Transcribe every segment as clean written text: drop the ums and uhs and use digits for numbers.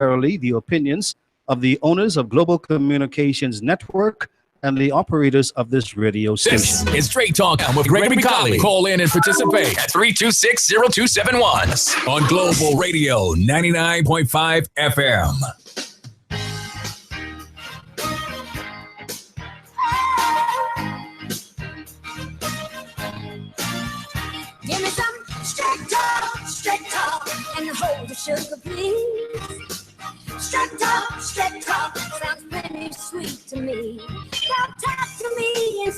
necessarily the opinions of the owners of Global Communications Network and the operators of this radio station. This is Straight Talk with Gregory Colley. Call in and participate at 326-0271 on Global Radio 99.5 FM. Give me some straight talk, and hold the sugar, please. Straight talk, sounds pretty sweet to me. Now talk to me and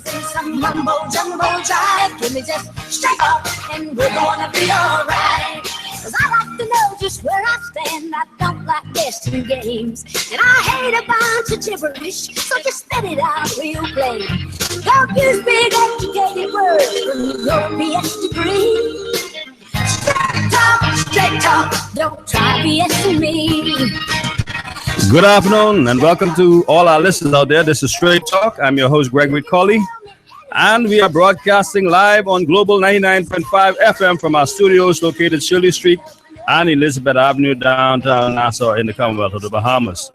say some mumbo jumbo jive. Give me just straight talk, and we're gonna be alright. 'Cause I like to know just where I stand. I don't like guessing games, and I hate a bunch of gibberish. So just spit it out real plain. Don't use big educated words from your BS degree. Straight talk, don't try BSing me. Good afternoon and welcome to all our listeners out there. This is Straight Talk. I'm your host, Gregory Colley, and we are broadcasting live on Global 99.5 FM from our studios located Shirley Street and Elizabeth Avenue, downtown Nassau in the Commonwealth of the Bahamas.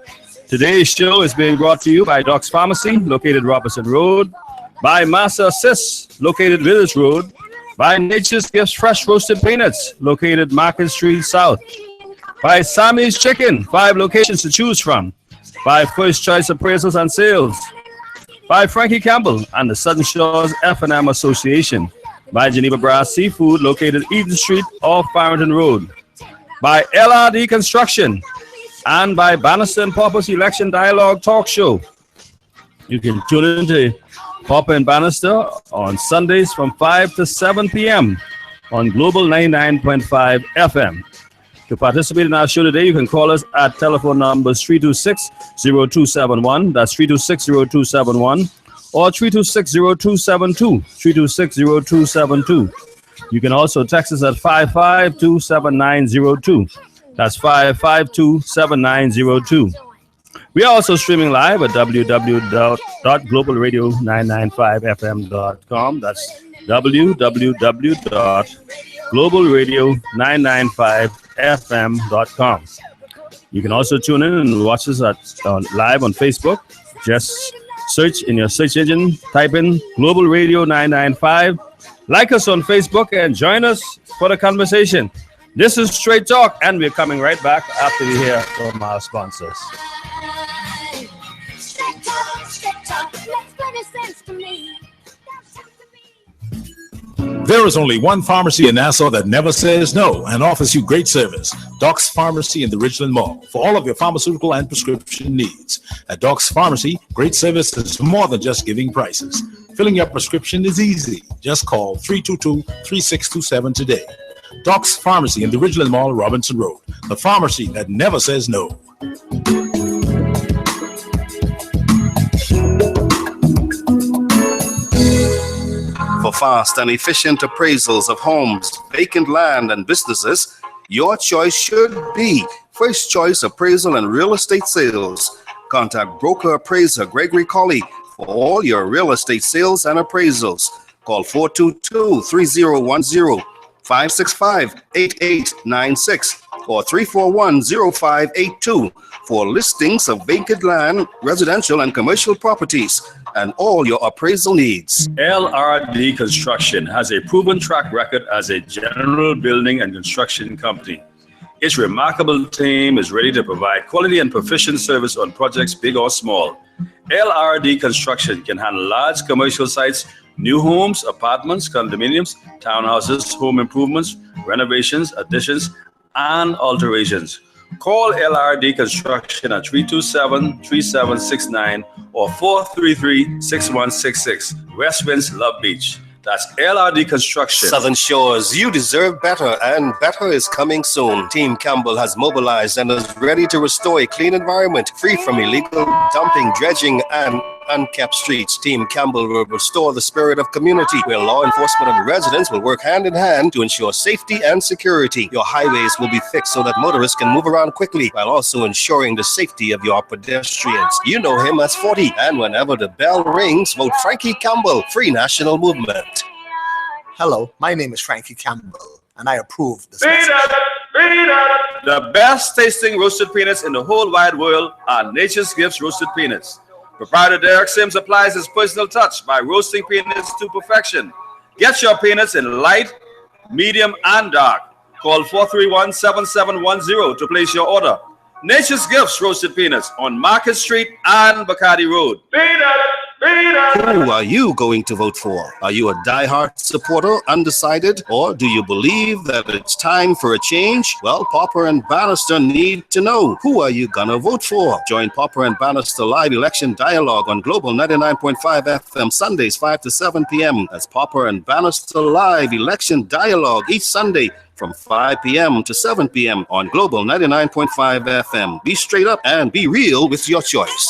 Today's show is being brought to you by Doc's Pharmacy, located Robertson Road, by Master Assist, located Village Road, by Nature's Gifts Fresh Roasted Peanuts, located Market Street South, by Sammy's Chicken, 5 locations to choose from, by First Choice Appraisals and Sales, by Frankie Campbell and the Southern Shores F&M Association, by Geneva Brass Seafood, located Eden Street off Farrington Road, by LRD Construction, and by Bannister and Popper's Election Dialogue Talk Show. You can tune into Popper and Bannister on Sundays from 5 to 7 p.m. on Global 99.5 FM. To participate in our show today, you can call us at telephone numbers 326-0271, that's 326-0271, or 326-0272, 326-0272. You can also text us at 552-7902, that's 552-7902. We are also streaming live at www.globalradio995fm.com. That's www.globalradio995fm.com. You can also tune in and watch us live on Facebook. Just search in your search engine, type in Global Radio 995. Like us on Facebook and join us for the conversation. This is Straight Talk, and we're coming right back after we hear from our sponsors. Straight talk, makes plenty sense to me. There is only one pharmacy in Nassau that never says no and offers you great service. Doc's Pharmacy in the Ridgeland Mall for all of your pharmaceutical and prescription needs. At Doc's Pharmacy, great service is more than just giving prices. Filling your prescription is easy. Just call 322-3627 today. Doc's Pharmacy in the Ridgeland Mall, Robinson Road. The pharmacy that never says no. For fast and efficient appraisals of homes, vacant land, and businesses, your choice should be First Choice Appraisal and Real Estate Sales. Contact broker appraiser Gregory Colley for all your real estate sales and appraisals. Call 422-3010, 565-8896, or 341-0582 for listings of vacant land, residential and commercial properties, and all your appraisal needs. LRD Construction has a proven track record as a general building and construction company. Its remarkable team is ready to provide quality and proficient service on projects big or small. LRD Construction can handle large commercial sites, new homes, apartments, condominiums, townhouses, home improvements, renovations, additions, and alterations. Call LRD Construction at 327-3769 or 433-6166. West Winds, Love Beach. That's LRD Construction. Southern Shores, you deserve better, and better is coming soon. Team Campbell has mobilized and is ready to restore a clean environment free from illegal dumping, dredging, and unkept streets. Team Campbell will restore the spirit of community where law enforcement and residents will work hand in hand to ensure safety and security. Your highways will be fixed so that motorists can move around quickly while also ensuring the safety of your pedestrians. You know him as 40, and whenever the bell rings, vote Frankie Campbell, Free National Movement. Hello, my name is Frankie Campbell, and I approve this message. The best tasting roasted peanuts in the whole wide world are Nature's Gifts roasted peanuts. Proprietor Derek Sims applies his personal touch by roasting peanuts to perfection. Get your peanuts in light, medium, and dark. Call 431-7710 to place your order. Nature's Gifts roasted peanuts on Market Street and Bacardi Road. Who are you going to vote for? Are you a diehard supporter, undecided, or do you believe that it's time for a change? Well, Popper and Bannister need to know. Who are you gonna vote for? Join Popper and Bannister live election dialogue on Global 99.5 FM Sundays 5 to 7 p.m. That's Popper and Bannister live election dialogue each Sunday from 5 p.m. to 7 p.m. on Global 99.5 FM. Be straight up and be real with your choice.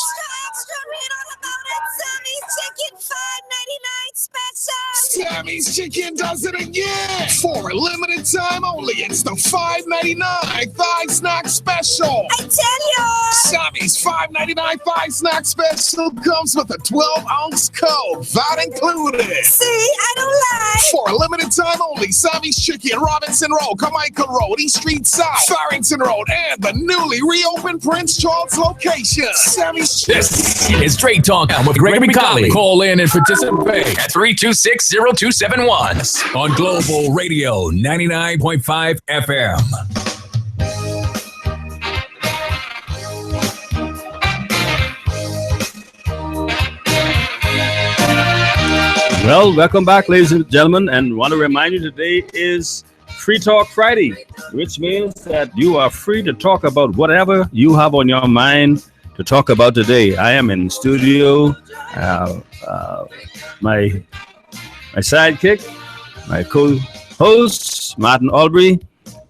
Extra, read all about it. Sammy's Chicken, $5.99 special. Sammy's Chicken does it again. For a limited time only, it's the $5.99 thigh snack special. I tell you. Sammy's $5.99 thigh snack special comes with a 12-ounce Coke, that included. See, I don't lie. For a limited time only, Sammy's Chicken, Robinson Road, Carmichael Road, East Street South, Farrington Road, and the newly reopened Prince Charles location. Sammy's Chicken. This is Straight Talk with Gregory Colley. Call in and participate at 326-0271 on Global Radio 99.5 FM. Well, welcome back, ladies and gentlemen, and want to remind you today is Free Talk Friday, which means that you are free to talk about whatever you have on your mind to talk about today. I am in studio. My sidekick, my co-host, Martin Albury,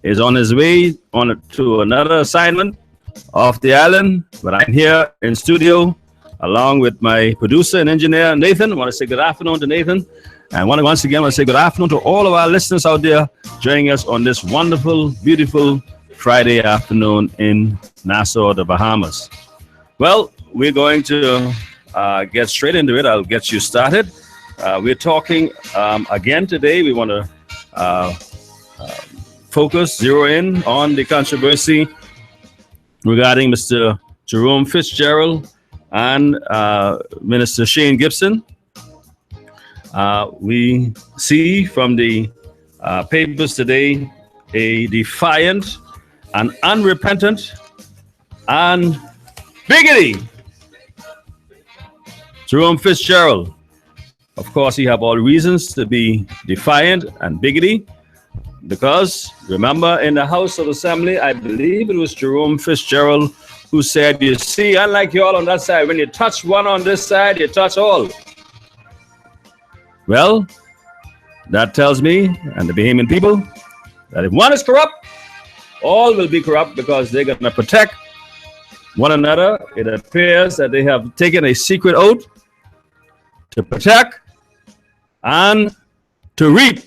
is on his way to another assignment off the island, but I'm here in studio along with my producer and engineer, Nathan. I want to say good afternoon to Nathan. And once again, I want to say good afternoon to all of our listeners out there joining us on this wonderful, beautiful Friday afternoon in Nassau, the Bahamas. Well, we're going to get straight into it. I'll get you started. We're talking again today. We want to zero in on the controversy regarding Mr. Jerome Fitzgerald and Minister Shane Gibson. We see from the papers today a defiant and unrepentant and bigoted Jerome Fitzgerald. Of course, he have all reasons to be defiant and bigoted because, remember, in the House of Assembly, I believe it was Jerome Fitzgerald who said, you see, unlike you all on that side, when you touch one on this side, you touch all. Well, that tells me and the Bahamian people that if one is corrupt, all will be corrupt because they're going to protect one another. It appears that they have taken a secret oath to protect and to reap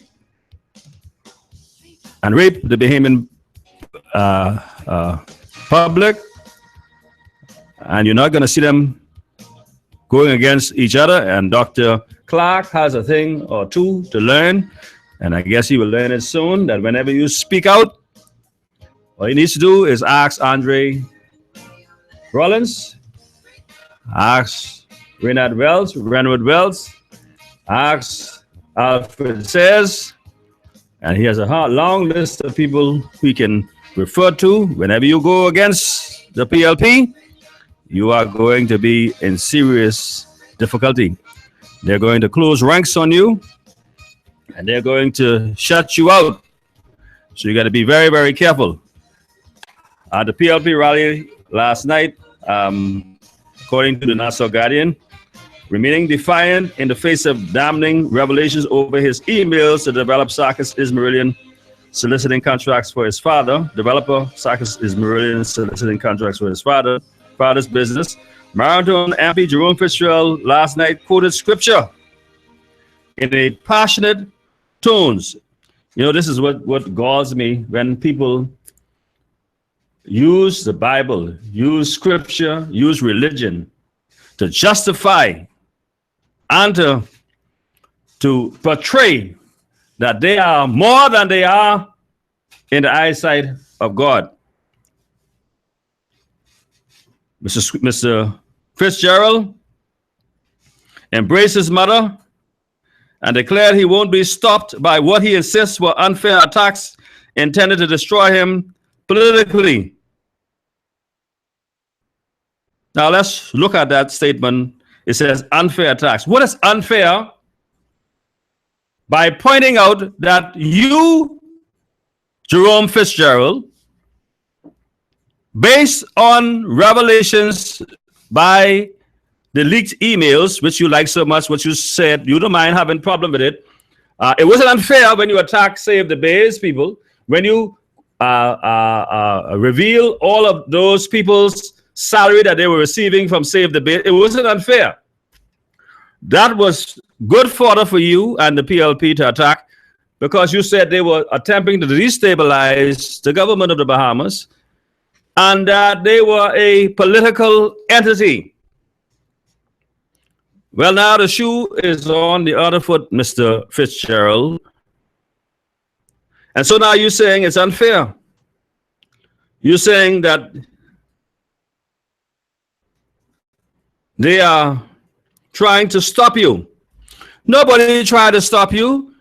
the Bahamian public. And you're not going to see them going against each other. And Dr. Clark has a thing or two to learn. And I guess he will learn it soon, that whenever you speak out, all he needs to do is ask Andre Rollins, ask Renard Wells, ask Alfred Sayers, and he has a long list of people we can refer to. Whenever you go against the PLP, you are going to be in serious difficulty. They're going to close ranks on you, and they're going to shut you out. So you got to be very, very careful. At the PLP rally last night, according to the Nassau Guardian, remaining defiant in the face of damning revelations over his emails to develop Sarkis Ismailian soliciting contracts for his father, developer Sarkis Ismailian soliciting contracts for his father's business. Marathon MP Jerome Fitzgerald last night quoted scripture in a passionate tones. You know, this is what galls me when people use the Bible, use scripture, use religion to justify and to portray that they are more than they are in the eyesight of God. Mr. Fitzgerald embraced his mother and declared he won't be stopped by what he insists were unfair attacks intended to destroy him politically. Now let's look at that statement. It says unfair attacks. What is unfair? By pointing out that you, Jerome Fitzgerald, based on revelations by the leaked emails, which you like so much, what you said, you don't mind having problem with it. It wasn't unfair when you attack Save the Bay's people, when you reveal all of those people's salary that they were receiving from Save the Bay. It wasn't unfair. That was good fodder for you and the PLP to attack, because you said they were attempting to destabilize the government of the Bahamas and that they were a political entity. Well, now the shoe is on the other foot, Mr. Fitzgerald. And so now you're saying it's unfair. You're saying that they are trying to stop you. Nobody tried to stop you.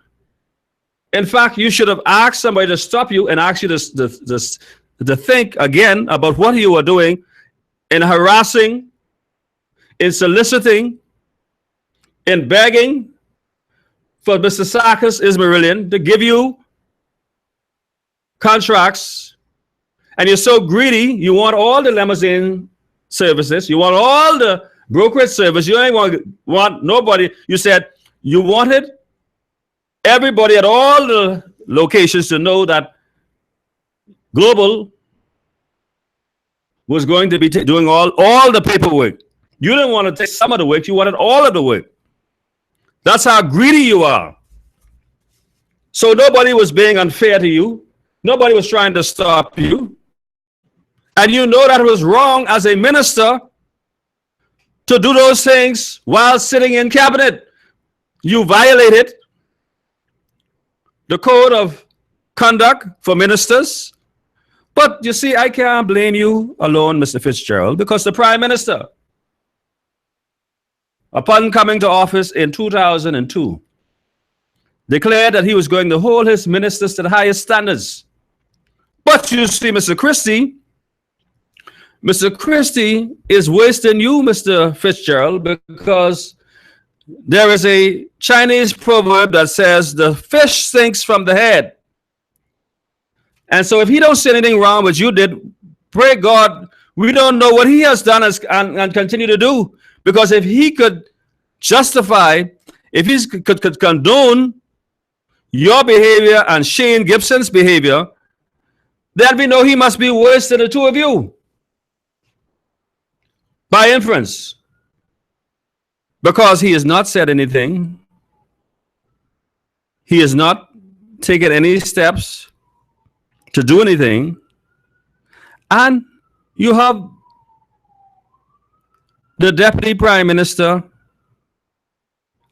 In fact, you should have asked somebody to stop you and asked you to think again about what you were doing in harassing, in soliciting, in begging for Mr. Sarkis Ismailian to give you contracts. And you're so greedy, you want all the limousine services, you want all the brokerage service, you ain't want nobody. You said you wanted everybody at all the locations to know that Global was going to be doing all the paperwork. You didn't want to take some of the work, you wanted all of the work. That's how greedy you are. So nobody was being unfair to you. Nobody was trying to stop you. And you know that it was wrong as a minister to do those things while sitting in cabinet. You violated the code of conduct for ministers. But you see, I can't blame you alone, Mr. Fitzgerald, because the Prime Minister, upon coming to office in 2002, declared that he was going to hold his ministers to the highest standards. But you see, Mr. Christie is worse than you, Mr. Fitzgerald, because there is a Chinese proverb that says the fish sinks from the head. And so if he don't see anything wrong with you did, pray God, we don't know what he has done and continue to do. Because if he could justify, if he could condone your behavior and Shane Gibson's behavior, then we know he must be worse than the two of you. By inference. Because he has not said anything. He has not taken any steps to do anything. And you have the Deputy Prime Minister.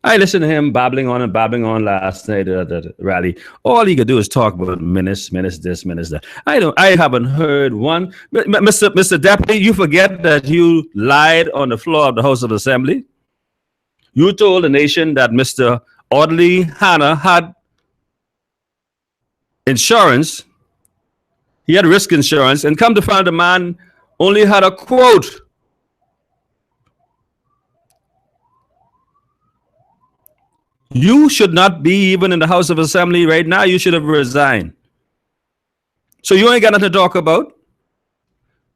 I listened to him babbling on last night at the rally. All he could do is talk about minutes this, minutes that. I haven't heard one. Mr. Deputy, you forget that you lied on the floor of the House of Assembly. You told the nation that Mr. Audley Hanna had insurance. He had risk insurance, and come to find the man only had a quote. You should not be even in the House of Assembly right now. You should have resigned. So you ain't got nothing to talk about.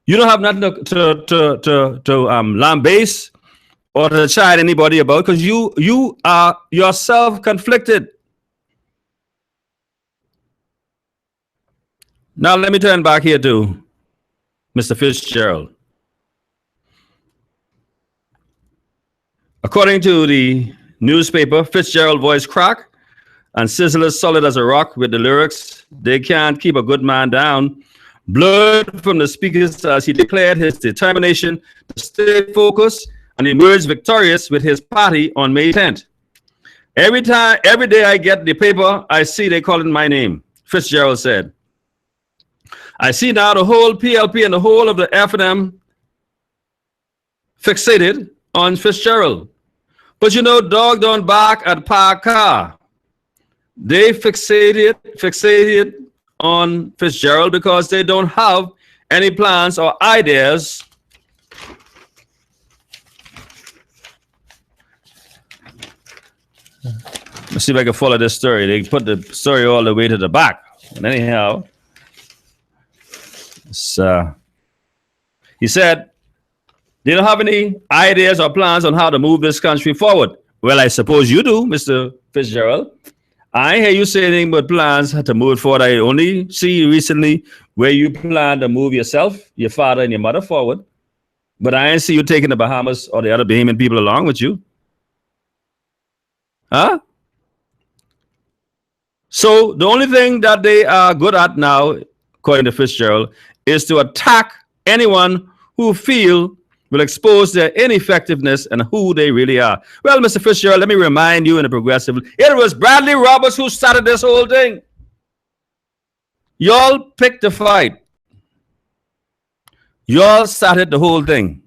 You don't have nothing to lambaste or to chide anybody about, because you are yourself conflicted. Now let me turn back here to Mr. Fitzgerald. According to the newspaper, Fitzgerald voice crack and Sizzler solid as a rock with the lyrics, "They can't keep a good man down," blurred from the speakers as he declared his determination to stay focused and emerge victorious with his party on May 10th. Every day I get the paper, I see they calling my name," Fitzgerald said. I see now the whole PLP and the whole of the F&M fixated on Fitzgerald. But you know, dog don't bark at parked car. They fixated on Fitzgerald because they don't have any plans or ideas Let's see if I can follow this story. They put the story all the way to the back. And anyhow, he said they don't have any ideas or plans on how to move this country forward. Well, I suppose you do, Mr. Fitzgerald. I hear you say anything but plans to move it forward. I only see recently where you plan to move yourself, your father, and your mother forward. But I ain't see you taking the Bahamas or the other Bahamian people along with you. Huh? So the only thing that they are good at now, according to Fitzgerald, is to attack anyone who feel will expose their ineffectiveness and who they really are. Well, Mr. Fitzgerald, let me remind you in the progressive, it was Bradley Roberts who started this whole thing. Y'all picked the fight. Y'all started the whole thing.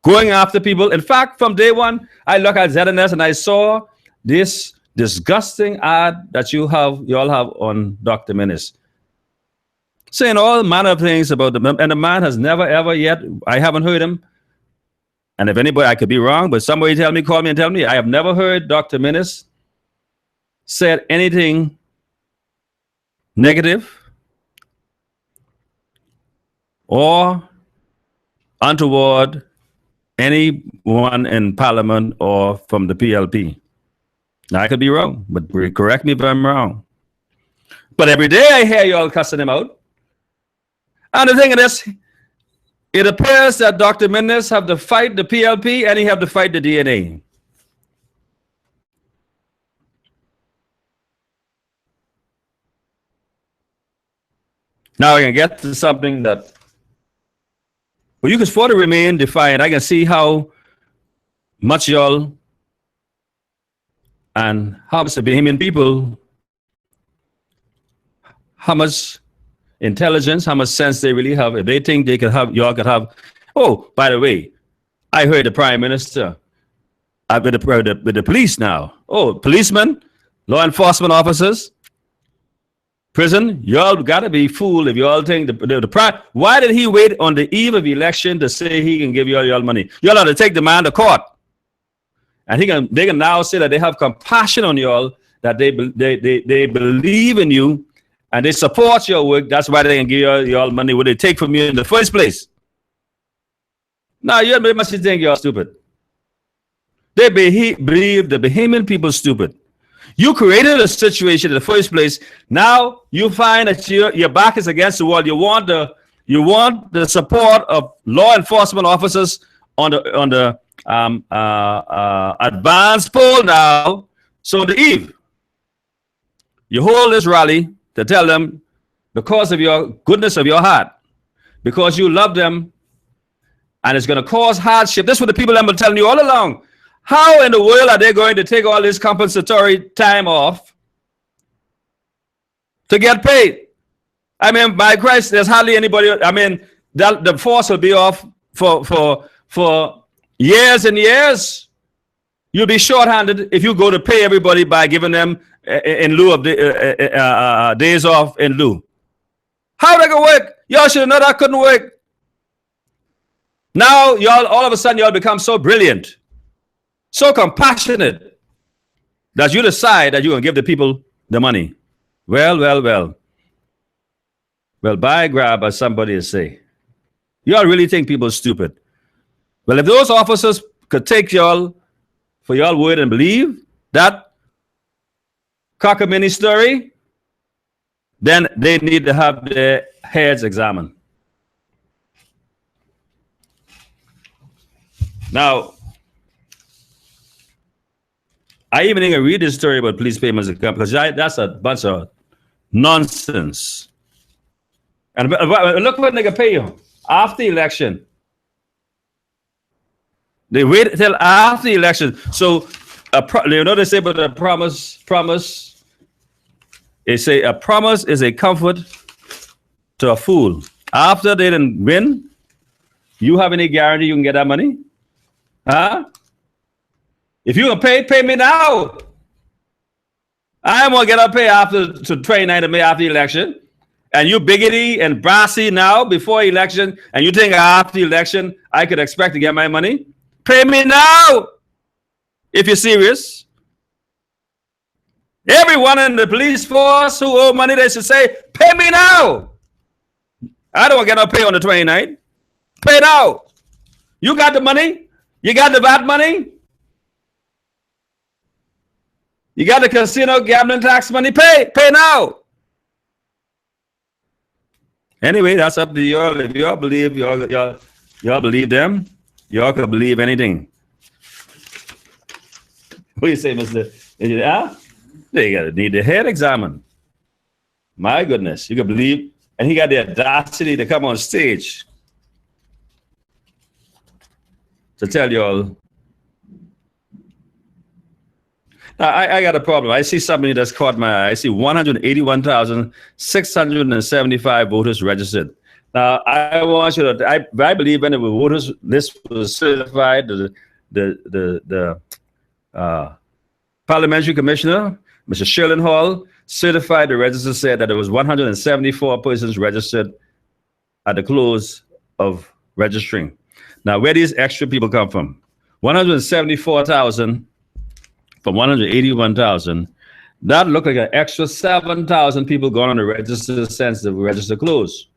Going after people. In fact, from day one, I look at ZNS and I saw this disgusting ad that y'all have on Dr. Minnis, saying all manner of things about the man, and the man has never ever yet, I haven't heard him, and if anybody, I could be wrong, but somebody call me and tell me, I have never heard Dr. Minnis said anything negative or untoward anyone in Parliament or from the PLP. Now, I could be wrong, but correct me if I'm wrong. But every day I hear you all cussing him out. And the thing is, it appears that Dr. Minnis have to fight the PLP and he have to fight the DNA. Now I can get to something that, well, you can sort of remain defiant. I can see how much y'all and how much the Bahamian people, how much intelligence, how much sense they really have. If they think they could have, y'all could have. Oh, by the way, I heard the Prime Minister with the police now. Oh, policemen, law enforcement officers, prison, y'all gotta be fooled if y'all think the prime. Why did he wait on the eve of election to say he can give y'all money? Y'all ought to take the man to court. And they can now say that they have compassion on y'all, that they believe in you, and they support your work. That's why they can give y'all money what they take from you in the first place. Now, you must think you're stupid. They believe the Bahamian people stupid. You created a situation in the first place. Now you find that your back is against the wall. You want the support of law enforcement officers on the advanced poll now. So the eve, you hold this rally to tell them, because of your goodness of your heart, because you love them, and it's going to cause hardship. This is what the people have been telling you all along. How in the world are they going to take all this compensatory time off to get paid? I mean, by Christ, there's hardly anybody. I mean, the force will be off for years and years. You'll be shorthanded if you go to pay everybody by giving them in lieu of days off in lieu. How that gonna work? Y'all should know that couldn't work. Now y'all, all of a sudden, y'all become so brilliant, so compassionate, that you decide that you're gonna give the people the money. Well, by grab, as somebody is say. Y'all really think people are stupid? Well, if those officers could take y'all for y'all word and believe that cockamamie story, then they need to have their heads examined. Now, I even didn't read this story about police payments because that's a bunch of nonsense. And look what they can pay you after the election. They wait till after the election. So, you know they say about a promise. They say a promise is a comfort to a fool. After they didn't win, you have any guarantee you can get that money? Huh? If you can pay me now. I won't get a pay after to 29th of May after the election. And you biggity and brassy now before election, and you think after the election I could expect to get my money? Pay me now if you're serious. Everyone in the police force who owe money, they should say, pay me now. I don't want to get no pay on the 29th. Pay now. You got the money? You got the VAT money? You got the casino gambling tax money? Pay now. Anyway, that's up to y'all. If y'all believe y'all believe them, y'all can believe anything. What do you say, Mr. They gotta need the head examined. My goodness, you can believe, and he got the audacity to come on stage to tell y'all. Now, I got a problem. I see somebody that's caught my eye. I see 181,675 voters registered. Now, I want you to, I believe when the voters list was certified, the parliamentary commissioner, Mr. Sherlin Hall, certified the register, said that there was 174 persons registered at the close of registering. Now, where these extra people come from? 174,000 from 181,000. That looked like an extra 7,000 people gone on the register since the register closed.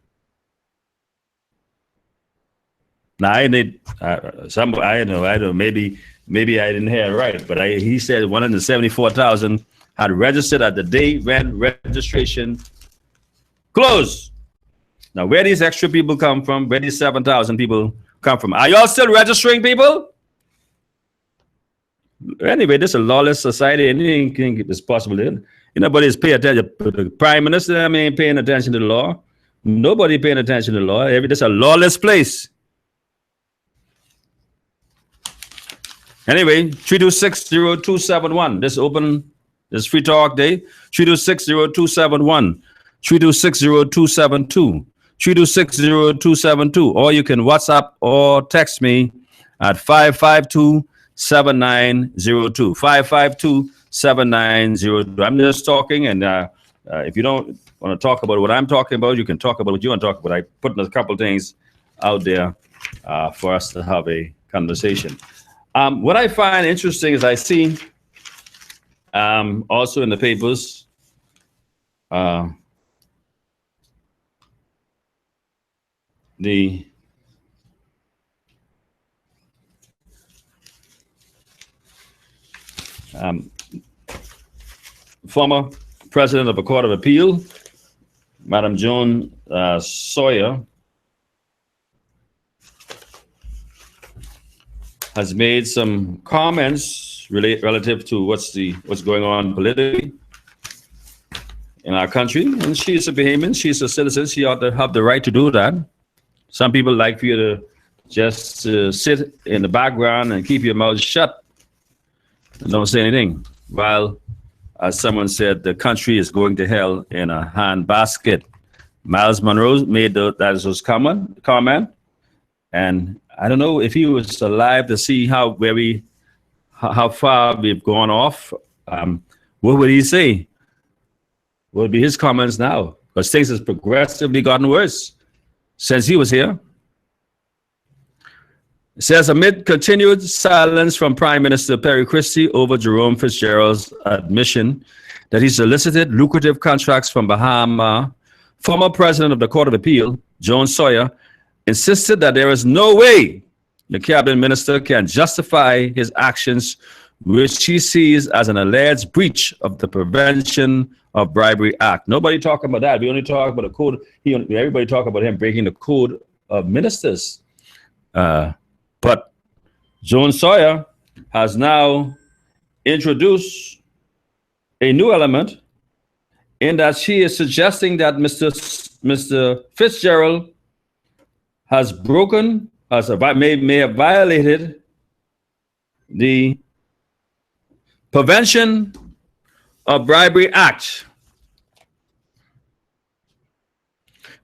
Now I need I know maybe I didn't hear it right, but he said 174,000 had registered at the day when registration closed. Now where these extra people come from? Where these 7,000 people come from? Are y'all still registering people? Anyway, this is a lawless society. Anything is possible. Nobody's paying attention. The prime minister, ain't paying attention to the law. Nobody paying attention to the law. This is a lawless place. Anyway, 3260271. This open. This free talk day. 3260271. 3260272. 3260272. Or you can WhatsApp or text me at 552-7902. 552-7902. I'm just talking, and if you don't want to talk about what I'm talking about, you can talk about what you want to talk about. I put a couple things out there for us to have a conversation. What I find interesting is I see also in the papers the former president of a court of appeal, Madam Joan Sawyer, has made some comments relative to what's going on politically in our country, and she's a Bahamian, she's a citizen, she ought to have the right to do that. Some people like for you to just sit in the background and keep your mouth shut and don't say anything. While, as someone said, the country is going to hell in a handbasket. Miles Monroe made that comment, and I don't know if he was alive to see how far we've gone off. What would he say? What would be his comments now? Because things has progressively gotten worse since he was here. It says, amid continued silence from Prime Minister Perry Christie over Jerome Fitzgerald's admission that he solicited lucrative contracts from Bahama, former president of the Court of Appeal, Joan Sawyer, insisted that there is no way the cabinet minister can justify his actions, which he sees as an alleged breach of the Prevention of Bribery Act. Nobody talking about that. We only talk about the code. Everybody talk about him breaking the code of ministers. But Joan Sawyer has now introduced a new element in that she is suggesting that Mr. Fitzgerald has broken, may have violated the Prevention of Bribery Act.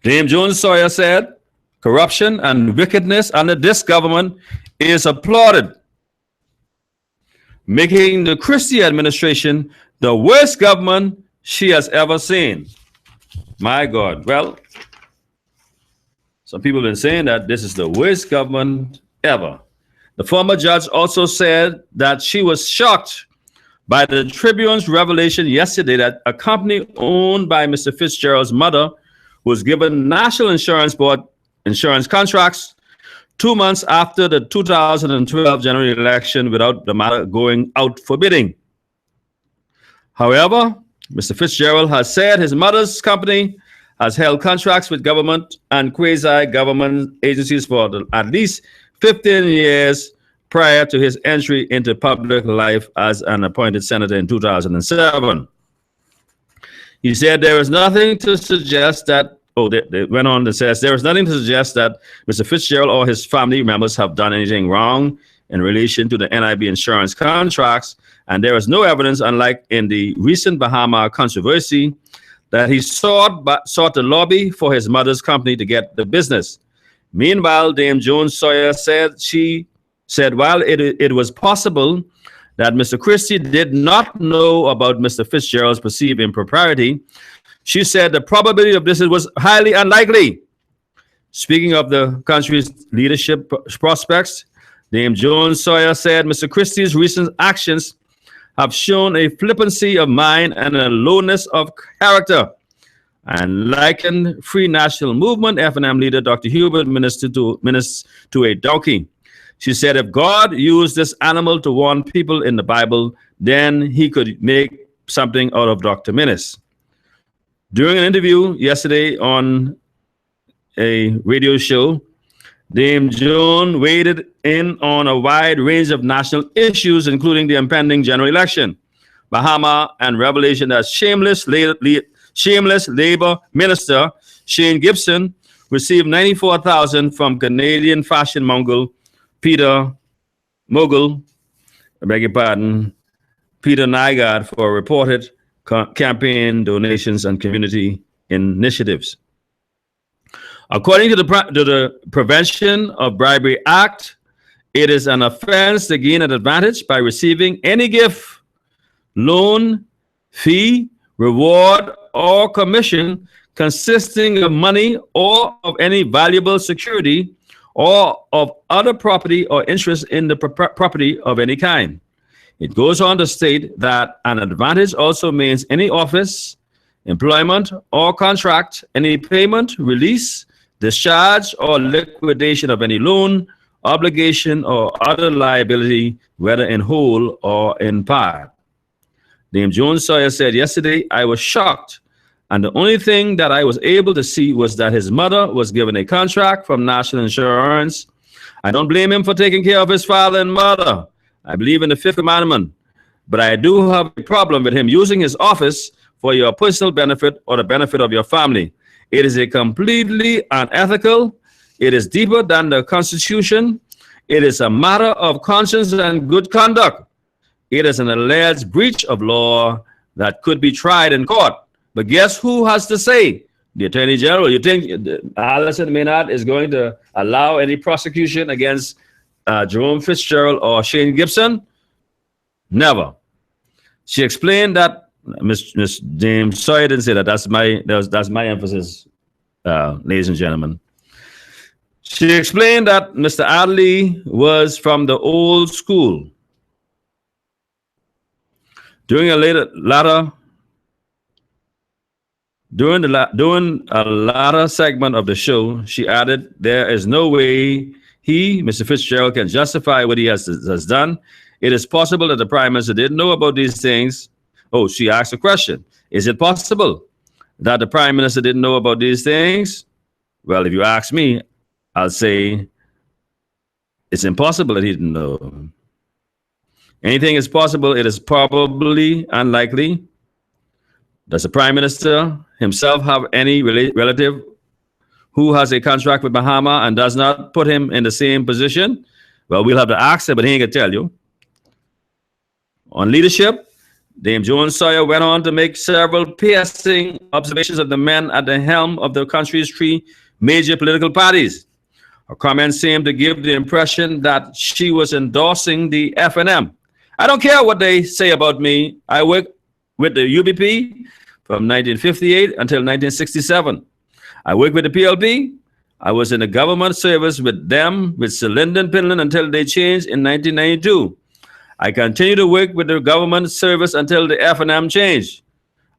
Dame Joan Sawyer said, corruption and wickedness under this government is applauded, making the Christie administration the worst government she has ever seen. My God. Well, some people have been saying that this is the worst government ever. The former judge also said that she was shocked by the Tribune's revelation yesterday that a company owned by Mr. Fitzgerald's mother was given National Insurance Board insurance contracts 2 months after the 2012 general election without the matter going out for bidding. However, Mr. Fitzgerald has said his mother's company has held contracts with government and quasi-government agencies for at least 15 years prior to his entry into public life as an appointed senator in 2007. He said there is nothing to suggest that, they went on to say, there is nothing to suggest that Mr. Fitzgerald or his family members have done anything wrong in relation to the NIB insurance contracts, and there is no evidence, unlike in the recent Bahama controversy, that he sought to lobby for his mother's company to get the business. Meanwhile, Dame Joan Sawyer said while it was possible that Mr. Christie did not know about Mr. Fitzgerald's perceived impropriety, she said the probability of this was highly unlikely. Speaking of the country's leadership prospects, Dame Joan Sawyer said Mr. Christie's recent actions have shown a flippancy of mind and a lowness of character, and likened Free National Movement FNM leader Dr. Hubert Minister to a donkey. She said if God used this animal to warn people in the Bible, then he could make something out of Dr. Minnis. During an interview yesterday on a radio show, Dame Joan weighed in on a wide range of national issues, including the impending general election, Bahama, and revelation that shameless Labour Minister Shane Gibson received $94,000 from Canadian fashion mogul Peter Nygard for reported campaign donations and community initiatives. According to the Prevention of Bribery Act, it is an offense to gain an advantage by receiving any gift, loan, fee, reward, or commission consisting of money or of any valuable security or of other property or interest in the property of any kind. It goes on to state that an advantage also means any office, employment, or contract, any payment, release, discharge, or liquidation of any loan, obligation, or other liability, whether in whole or in part. Dame Joan Sawyer said yesterday, I was shocked, and the only thing that I was able to see was that his mother was given a contract from National Insurance. I don't blame him for taking care of his father and mother. I believe in the Fifth Commandment, but I do have a problem with him using his office for your personal benefit or the benefit of your family. It is a completely unethical. It is deeper than the Constitution. It is a matter of conscience and good conduct. It is an alleged breach of law that could be tried in court. But guess who has to say? The Attorney General. You think Alison Maynard is going to allow any prosecution against Jerome Fitzgerald or Shane Gibson? Never. She explained that Miss Dame Sawyer didn't say that. That's my emphasis, ladies and gentlemen. She explained that Mr. Adderley was from the old school. During a latter segment of the show, she added, there is no way he, Mr. Fitzgerald, can justify what he has done. It is possible that the Prime Minister didn't know about these things. Oh, she asked a question. Is it possible that the Prime Minister didn't know about these things? Well, if you ask me, I'll say it's impossible that he didn't know. Anything is possible. It is probably unlikely. Does the Prime Minister himself have any relative who has a contract with Bahama and does not put him in the same position? Well, we'll have to ask him, but he ain't gonna tell you. On leadership, Dame Jones Sawyer went on to make several piercing observations of the men at the helm of the country's three major political parties. Her comments seemed to give the impression that she was endorsing the FNM. I don't care what they say about me. I worked with the UBP from 1958 until 1967. I worked with the PLP. I was in the government service with them, with Sir Lyndon Pinland, until they changed in 1992. I continued to work with the government service until the FNM changed.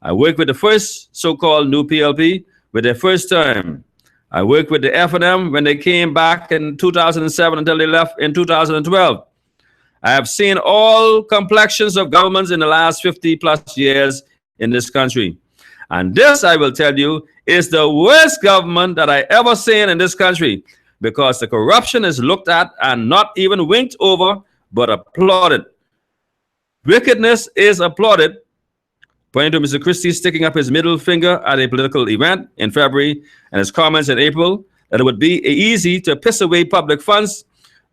I worked with the first so-called new PLP with their first term. I worked with the FNM when they came back in 2007 until they left in 2012. I have seen all complexions of governments in the last 50 plus years in this country. And this, I will tell you, is the worst government that I ever seen in this country, because the corruption is looked at and not even winked over, but applauded. Wickedness is applauded. Pointing to Mr. Christie sticking up his middle finger at a political event in February and his comments in April that it would be easy to piss away public funds,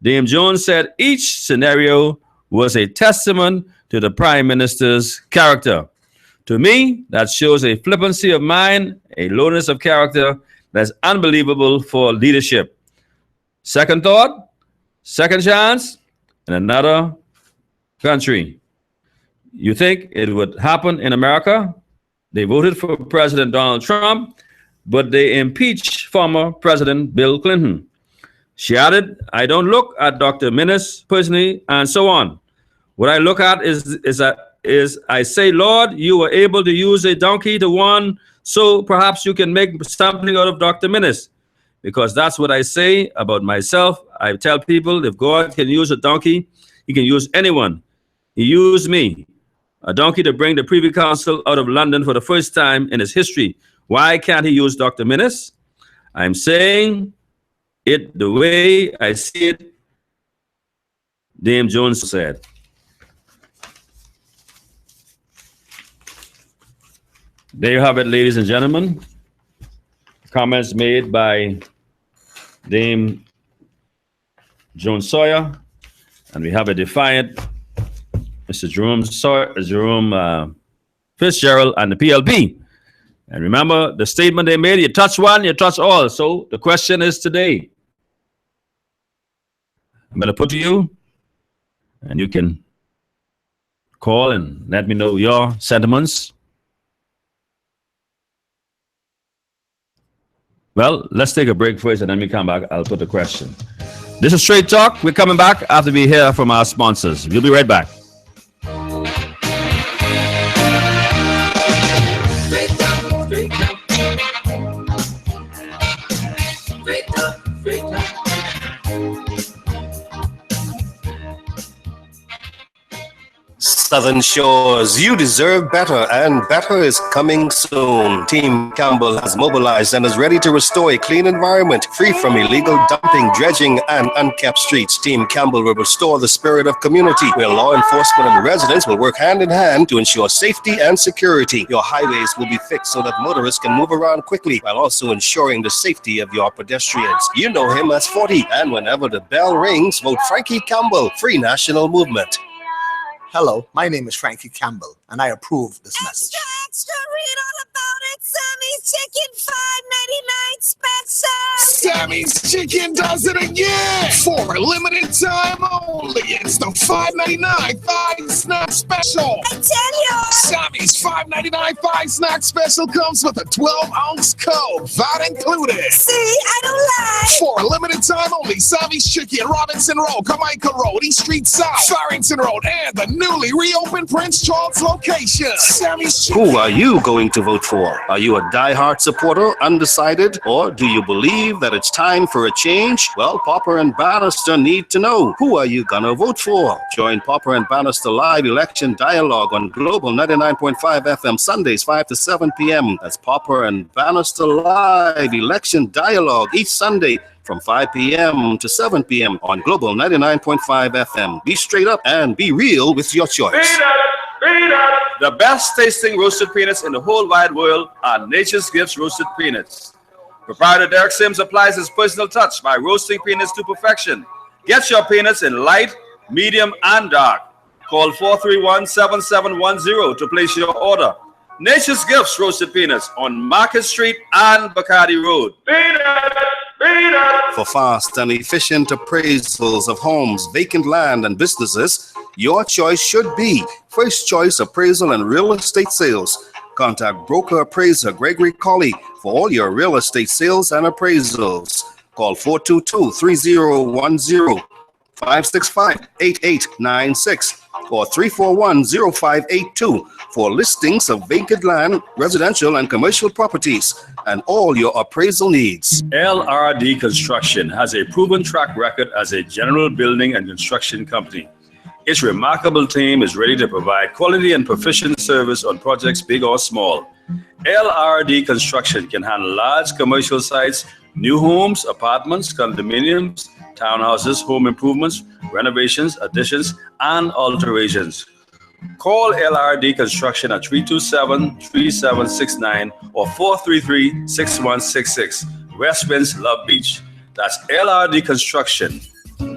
Dame Jones said each scenario was a testament to the Prime Minister's character. To me, that shows a flippancy of mind, a lowness of character that's unbelievable for leadership. Second thought, second chance, in another country. You think it would happen in America? They voted for President Donald Trump, but they impeached former President Bill Clinton. She added, I don't look at Dr. Minnis personally, and so on. What I look at is I say, Lord, you were able to use a donkey to warn, so perhaps you can make something out of Dr. Minnis. Because that's what I say about myself. I tell people, if God can use a donkey, he can use anyone. He used me, a donkey, to bring the Privy Council out of London for the first time in its history. Why can't he use Dr. Minnis? I'm saying it the way I see it, Dame Jones said. There you have it, ladies and gentlemen. Comments made by Dame Jones Sawyer, and we have a defiant Mr. Jerome Fitzgerald and the PLP. And remember the statement they made, you touch one, you touch all. So the question is today, I'm going to put to you, and you can call and let me know your sentiments. Well, let's take a break first, and then we come back. I'll put the question. This is Straight Talk. We're coming back after we hear from our sponsors. We'll be right back. Southern Shores, you deserve better, and better is coming soon. Team Campbell has mobilized and is ready to restore a clean environment free from illegal dumping, dredging, and unkept streets. Team Campbell will restore the spirit of community, where law enforcement and residents will work hand in hand to ensure safety and security. Your highways will be fixed so that motorists can move around quickly, while also ensuring the safety of your pedestrians. You know him as 40, and whenever the bell rings, vote Frankie Campbell, Free National Movement. Hello, my name is Frankie Campbell, and I approve this message. Extra, read all about it. Sammy's Chicken, $5.99 special. Sammy's Chicken does it again. For a limited time only, it's the $5.99 thigh snack special. I tell you. Sammy's $5.99 thigh snack special comes with a 12-ounce Coke, that included. See, I don't lie. For a limited time only, Sammy's Chicken, Robinson Road, Carmichael Road, East Street South, Farrington Road, and the newly reopened Prince Charles location. Sammy's Chicken. Who are you going to vote for? Are you a diehard supporter, undecided, or do you believe that it's time for a change? Well, Popper and Bannister need to know. Who are you gonna vote for? Join Popper and Bannister live election dialogue on Global 99.5 FM Sundays 5 to 7 p.m. That's Popper and Bannister live election dialogue each Sunday from 5 p.m. to 7 p.m. on Global 99.5 FM. Be straight up and be real with your choice. The best tasting roasted peanuts in the whole wide world are Nature's Gifts Roasted Peanuts. Proprietor Derek Sims applies his personal touch by roasting peanuts to perfection. Get your peanuts in light, medium, and dark. Call 431-7710 to place your order. Nature's Gifts Roasted Peanuts on Market Street and Bacardi Road. For fast and efficient appraisals of homes, vacant land, and businesses, your choice should be First Choice Appraisal and Real Estate Sales. Contact broker appraiser Gregory Colley for all your real estate sales and appraisals. Call 422-3010, 565-8896, or 341-0582 for listings of vacant land, residential and commercial properties, and all your appraisal needs. LRD Construction has a proven track record as a general building and construction company. Its remarkable team is ready to provide quality and proficient service on projects big or small. LRD Construction can handle large commercial sites, new homes, apartments, condominiums, townhouses, home improvements, renovations, additions, and alterations. Call LRD Construction at 327-3769 or 433-6166. West Winds, Love Beach. That's LRD Construction.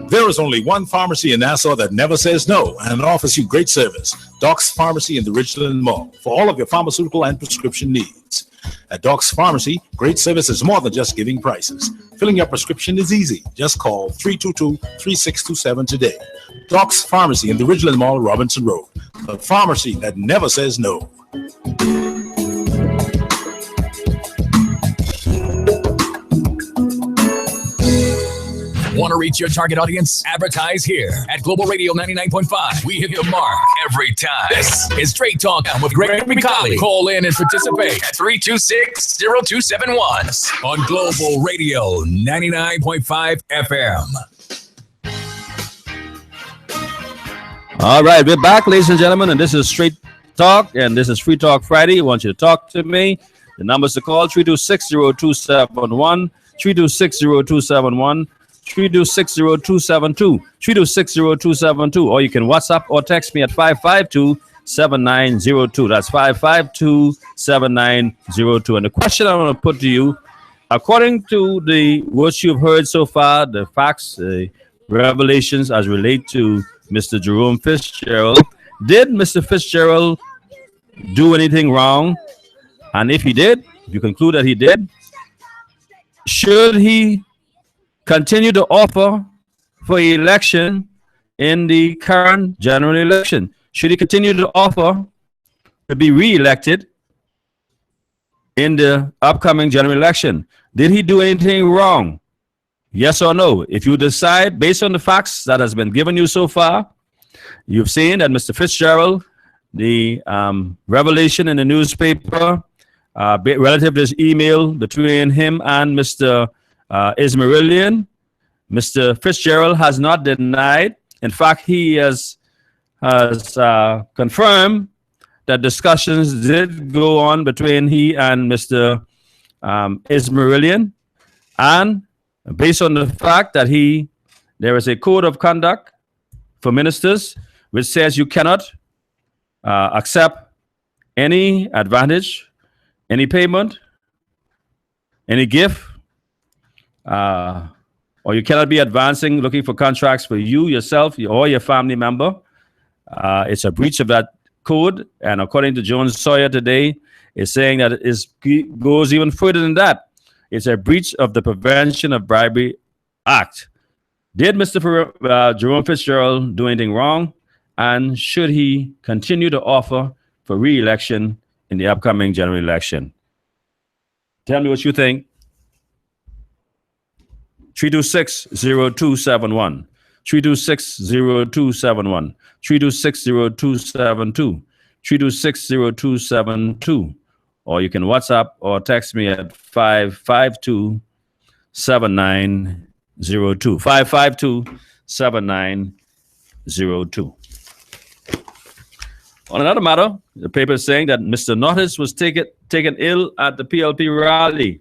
There is only one pharmacy in Nassau that never says no and offers you great service. Doc's Pharmacy in the Richland Mall for all of your pharmaceutical and prescription needs. At Doc's Pharmacy, great service is more than just giving prices. Filling your prescription is easy. Just call 322-3627 today. Doc's Pharmacy in the Ridgeland Mall, Robinson Road. The pharmacy that never says no. Want to reach your target audience? Advertise here at Global Radio 99.5. We hit the mark every time. This is Straight Talk with Gregory Colley. Call in and participate at 326-0271 on Global Radio 99.5 FM. All right, we're back, ladies and gentlemen, and this is Straight Talk, and this is Free Talk Friday. I want you to talk to me. The numbers to call, 326-0271, 326-0271, 326-0272, 326-0272, or you can WhatsApp or text me at 552-7902. That's 552-7902. And the question I want to put to you, according to what you've heard so far, the facts, the revelations as relate to Mr. Jerome Fitzgerald, did Mr. Fitzgerald do anything wrong? And if he did, if you conclude that he did, should he continue to offer for election in the current general election? Should he continue to offer to be re-elected in the upcoming general election? Did he do anything wrong? Yes or no? If you decide based on the facts that has been given you so far, you've seen that Mr. Fitzgerald, the revelation in the newspaper relative to this email between him and Mr. Ismailian, Mr. Fitzgerald has not denied. In fact, he has confirmed that discussions did go on between he and Mr. Ismailian, and based on the fact that there is a code of conduct for ministers which says you cannot accept any advantage, any payment, any gift, or you cannot be advancing, looking for contracts for you, yourself, or your family member. It's a breach of that code. And according to Jones Sawyer today, it's saying that it goes even further than that. It's a breach of the Prevention of Bribery Act. Did Mr. Jerome Fitzgerald do anything wrong? And should he continue to offer for re-election in the upcoming general election? Tell me what you think. 326-0271, 326-0271, 326-0272, 326-0272, or you can WhatsApp or text me at 552-7902, 552-7902. On another matter, the paper is saying that Mr. Nottis was taken ill at the PLP rally.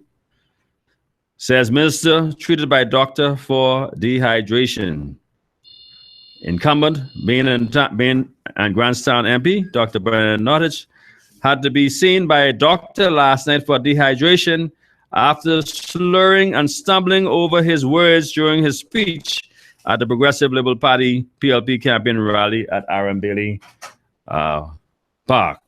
Says minister treated by doctor for dehydration. Incumbent Bain and Grandstown MP, Dr. Bernard Nottis, had to be seen by a doctor last night for dehydration after slurring and stumbling over his words during his speech at the Progressive Liberal Party PLP campaign rally at Aaron Bailey Park.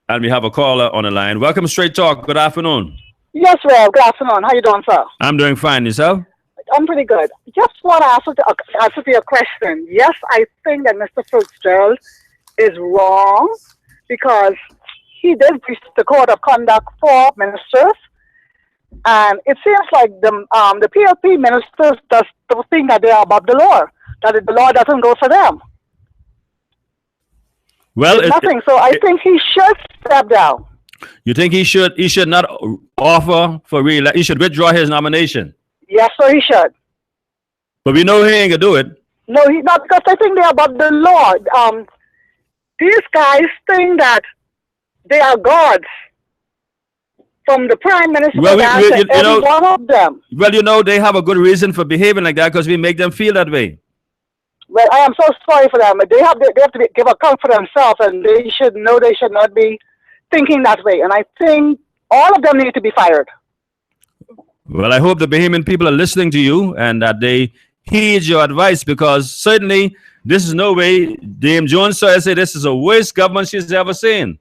And we have a caller on the line. Welcome, Straight Talk. Good afternoon. Yes, well, good afternoon. How you doing, sir? I'm doing fine. Yourself? I'm pretty good. Just want to answer to your question. Yes, I think that Mr. Fitzgerald is wrong because he did breach the code of conduct for ministers. And it seems like the PLP ministers don't think that they are above the law, that the law doesn't go for them. Well, nothing. So I think he should step down. You think he should not offer for re-election? He should withdraw his nomination. Yes, so he should. But we know he ain't gonna do it. No, he's not, because I think they're above the law. These guys think that they are gods. From the Prime Minister to every one of them. Well, they have a good reason for behaving like that because we make them feel that way. Well, I am so sorry for them. They have to give account for themselves, and they should know they should not be thinking that way. And I think all of them need to be fired. Well, I hope the Bahamian people are listening to you and that they heed your advice, because certainly this is no way. Dame Jones said this is the worst government she's ever seen.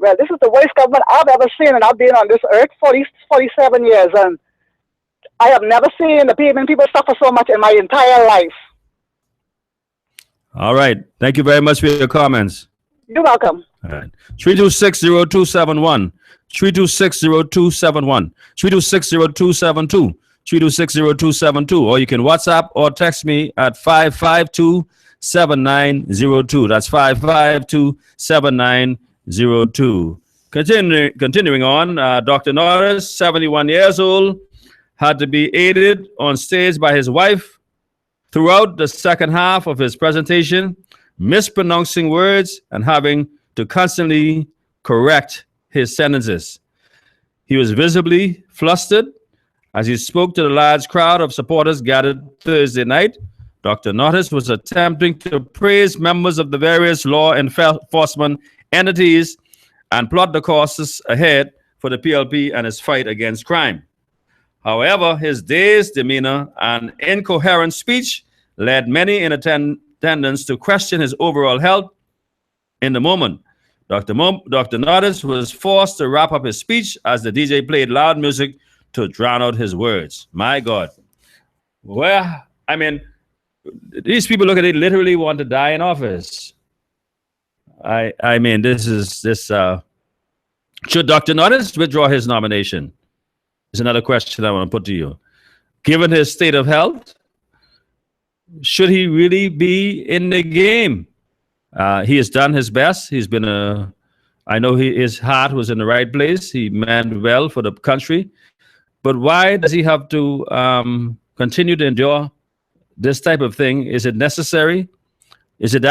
Well, this is the worst government I've ever seen, and I've been on this earth 47 years, and I have never seen the Bahamian people suffer so much in my entire life. All right. Thank you very much for your comments. You're welcome. All right. 326-0271. 326-0271. 326-0272. 326-0272. Or you can WhatsApp or text me at 552-7902. That's 552-7902. Continuing on, Dr. Norris, 71 years old, had to be aided on stage by his wife throughout the second half of his presentation, mispronouncing words and having to constantly correct his sentences. He was visibly flustered as he spoke to the large crowd of supporters gathered Thursday night. Dr. Norris was attempting to praise members of the various law enforcement entities and plot the courses ahead for the PLP and his fight against crime. However, his dazed demeanor and incoherent speech led many in attendance to question his overall health in the moment. Dr. Norris was forced to wrap up his speech as the DJ played loud music to drown out his words. My God. Well, I mean, these people look at it, literally want to die in office. I mean, should Dr. Norris withdraw his nomination? Is another question I want to put to you. Given his state of health, should he really be in the game? He has done his best. He's been I know his heart was in the right place. He meant well for the country. But why does he have to continue to endure this type of thing? Is it necessary? Does it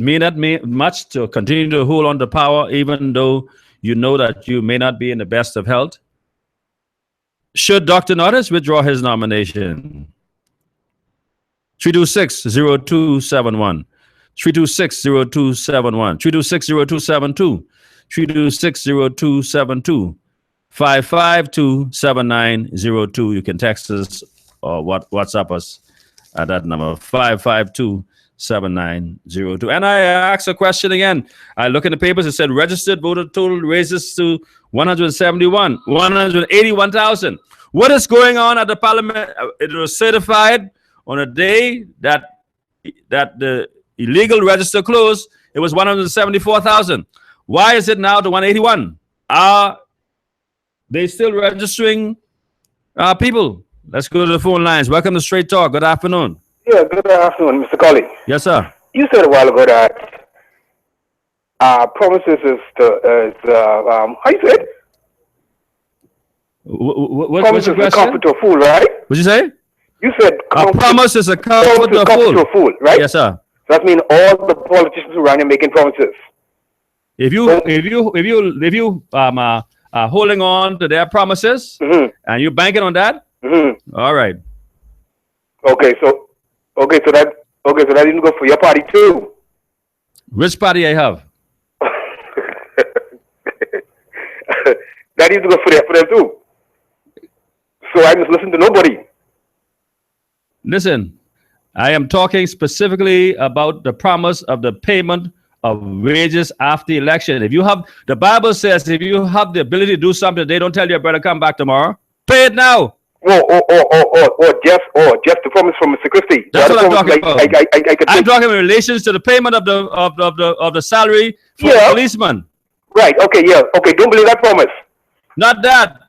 mean that much to continue to hold on to power even though you know that you may not be in the best of health? Should Dr. Norris withdraw his nomination? 326-0271. 326-0271. 326-0272. 326-0272. 552-7902. You can text us or WhatsApp us at that number, 552-7902. And I asked a question again. I look in the papers, it said registered voter total raises to 181,000. What is going on at the parliament? It was certified on a day that the illegal register closed. It was 174,000. Why is it now to 181? Are they still registering people? Let's go to the phone lines. Welcome to Straight Talk. Good afternoon. Yeah, good afternoon, Mr. Colley. Yes, sir. You said a while ago that promises is how you say it? What's the question? Promises is a comfort to a fool, right? What'd you say? You said a promise is a comfort to a fool, right? Yes, sir. So that means all the politicians who run are making promises. If you holding on to their promises and you banking on that, all right. Okay, so that didn't go for your party too. Which party I have? That didn't go for them too. So I must listen to nobody. Listen, I am talking specifically about the promise of the payment of wages after the election. If you have, the Bible says, if you have the ability to do something, they don't tell you better come back tomorrow. Pay it now. Just the promise from Mr. Christie. That's what I'm talking about. I'm I talking in relation to the payment of the salary for the policeman. Right. Okay. Yeah. Okay. Don't believe that promise. Not that.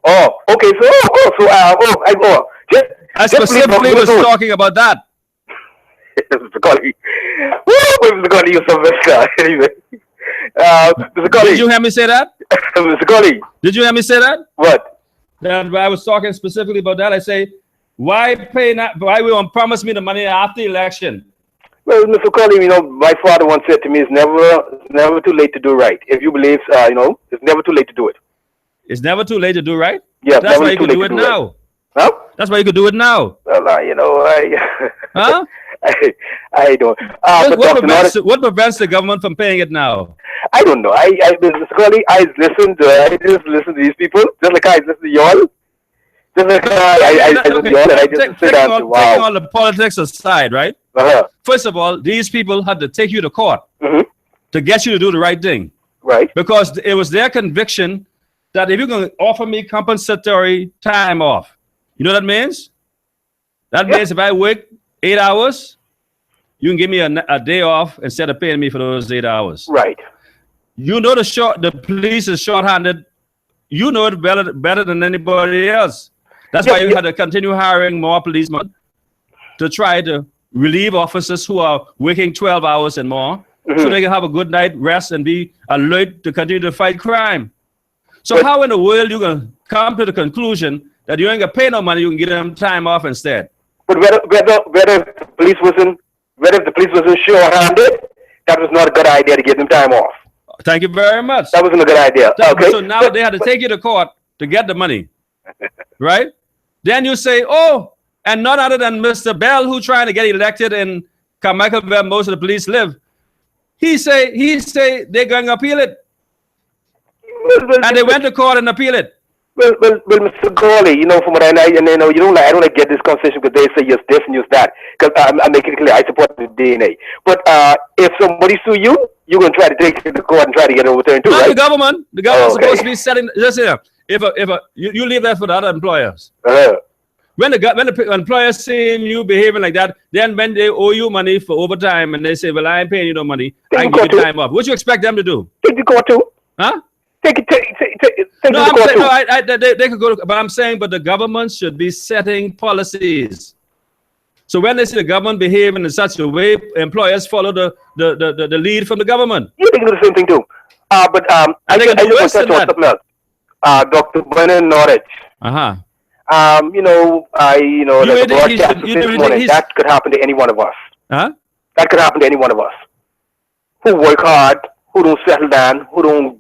Oh. Okay. I specifically was talking about that. Mr. Colley. Mr. Colley, you're some guy. Anyway. Mr. Colley. Did you hear me say that? Mr. Colley. Did you hear me say that? What? That I was talking specifically about that. I say, why won't promise me the money after the election? Well, Mr. Colley, my father once said to me, it's never too late to do right. If you believe, it's never too late to do it. It's never too late to do right? Yeah, that's why you could do it now. Right. Huh? That's why you could do it now. Well, huh? I don't. What prevents the government from paying it now? I don't know. Mr. Colley, I just listen to these people, just like I listen to y'all. Just like I listen to y'all, and I just sit down and wow. Taking all the politics aside, right? First of all, these people had to take you to court to get you to do the right thing. Right. Because it was their conviction that if you're going to offer me compensatory time off, you know what that means? That means if I work 8 hours, you can give me a day off instead of paying me for those 8 hours. Right. You know the police is shorthanded. You know it better than anybody else. That's why you had to continue hiring more policemen to try to relieve officers who are working 12 hours and more, so they can have a good night rest and be alert to continue to fight crime. So how in the world you gonna come to the conclusion that you ain't gonna pay no money, you can give them time off instead? But whether the police wasn't short-handed, that was not a good idea to give them time off. Thank you very much. That wasn't a good idea. Okay. So now they had to take you to court to get the money, right? Then you say, oh, and none other than Mr. Bell, who trying to get elected in Carmichael, where most of the police live. He say they're going to appeal it, and they went to court and appeal it. Well, Mr. Gawley, from what I know, I don't like to get this conversation because they say yes this and yes that. Because I'm making it clear, I support the DNA. But if somebody sue you, you're going to try to take it to court and try to get it overturned too, Not right? the government. The government's supposed to be setting. Listen, if you leave that for the other employers. When the employer seeing you behaving like that, then when they owe you money for overtime and they say, well, I ain't paying you no money, I can give you time off. What you expect them to do? Take the court too. Huh? Take no, the court too. They could go to, but I'm saying, but the government should be setting policies. So when they see the government behaving in such a way, employers follow the lead from the government. Yeah, they can do the same thing too. I just want to touch on something else. Dr. Brennan Norwich. The broadcast this morning, that could happen to any one of us. Huh? That could happen to any one of us. Who work hard, who don't settle down, who don't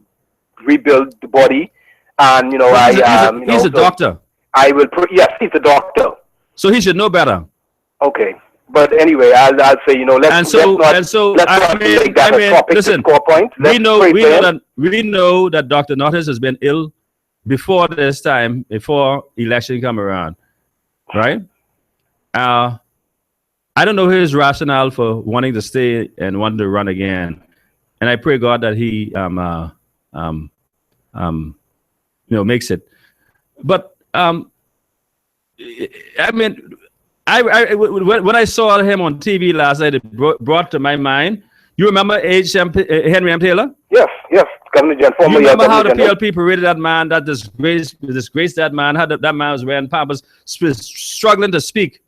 rebuild the body, and he's a doctor. Yes, he's a doctor. So he should know better. Okay, but anyway, I'll say let's not make that a topic to score points. We know that Dr. Nortis has been ill before this time, before election come around, right? I don't know his rationale for wanting to stay and wanting to run again, and I pray God that he makes it. But when I saw him on TV last night, it brought to my mind. You remember Henry M. Taylor? Yes. Governor General. You remember how the PLP paraded that man, that disgraced that man, how that man was wearing pampers, struggling to speak.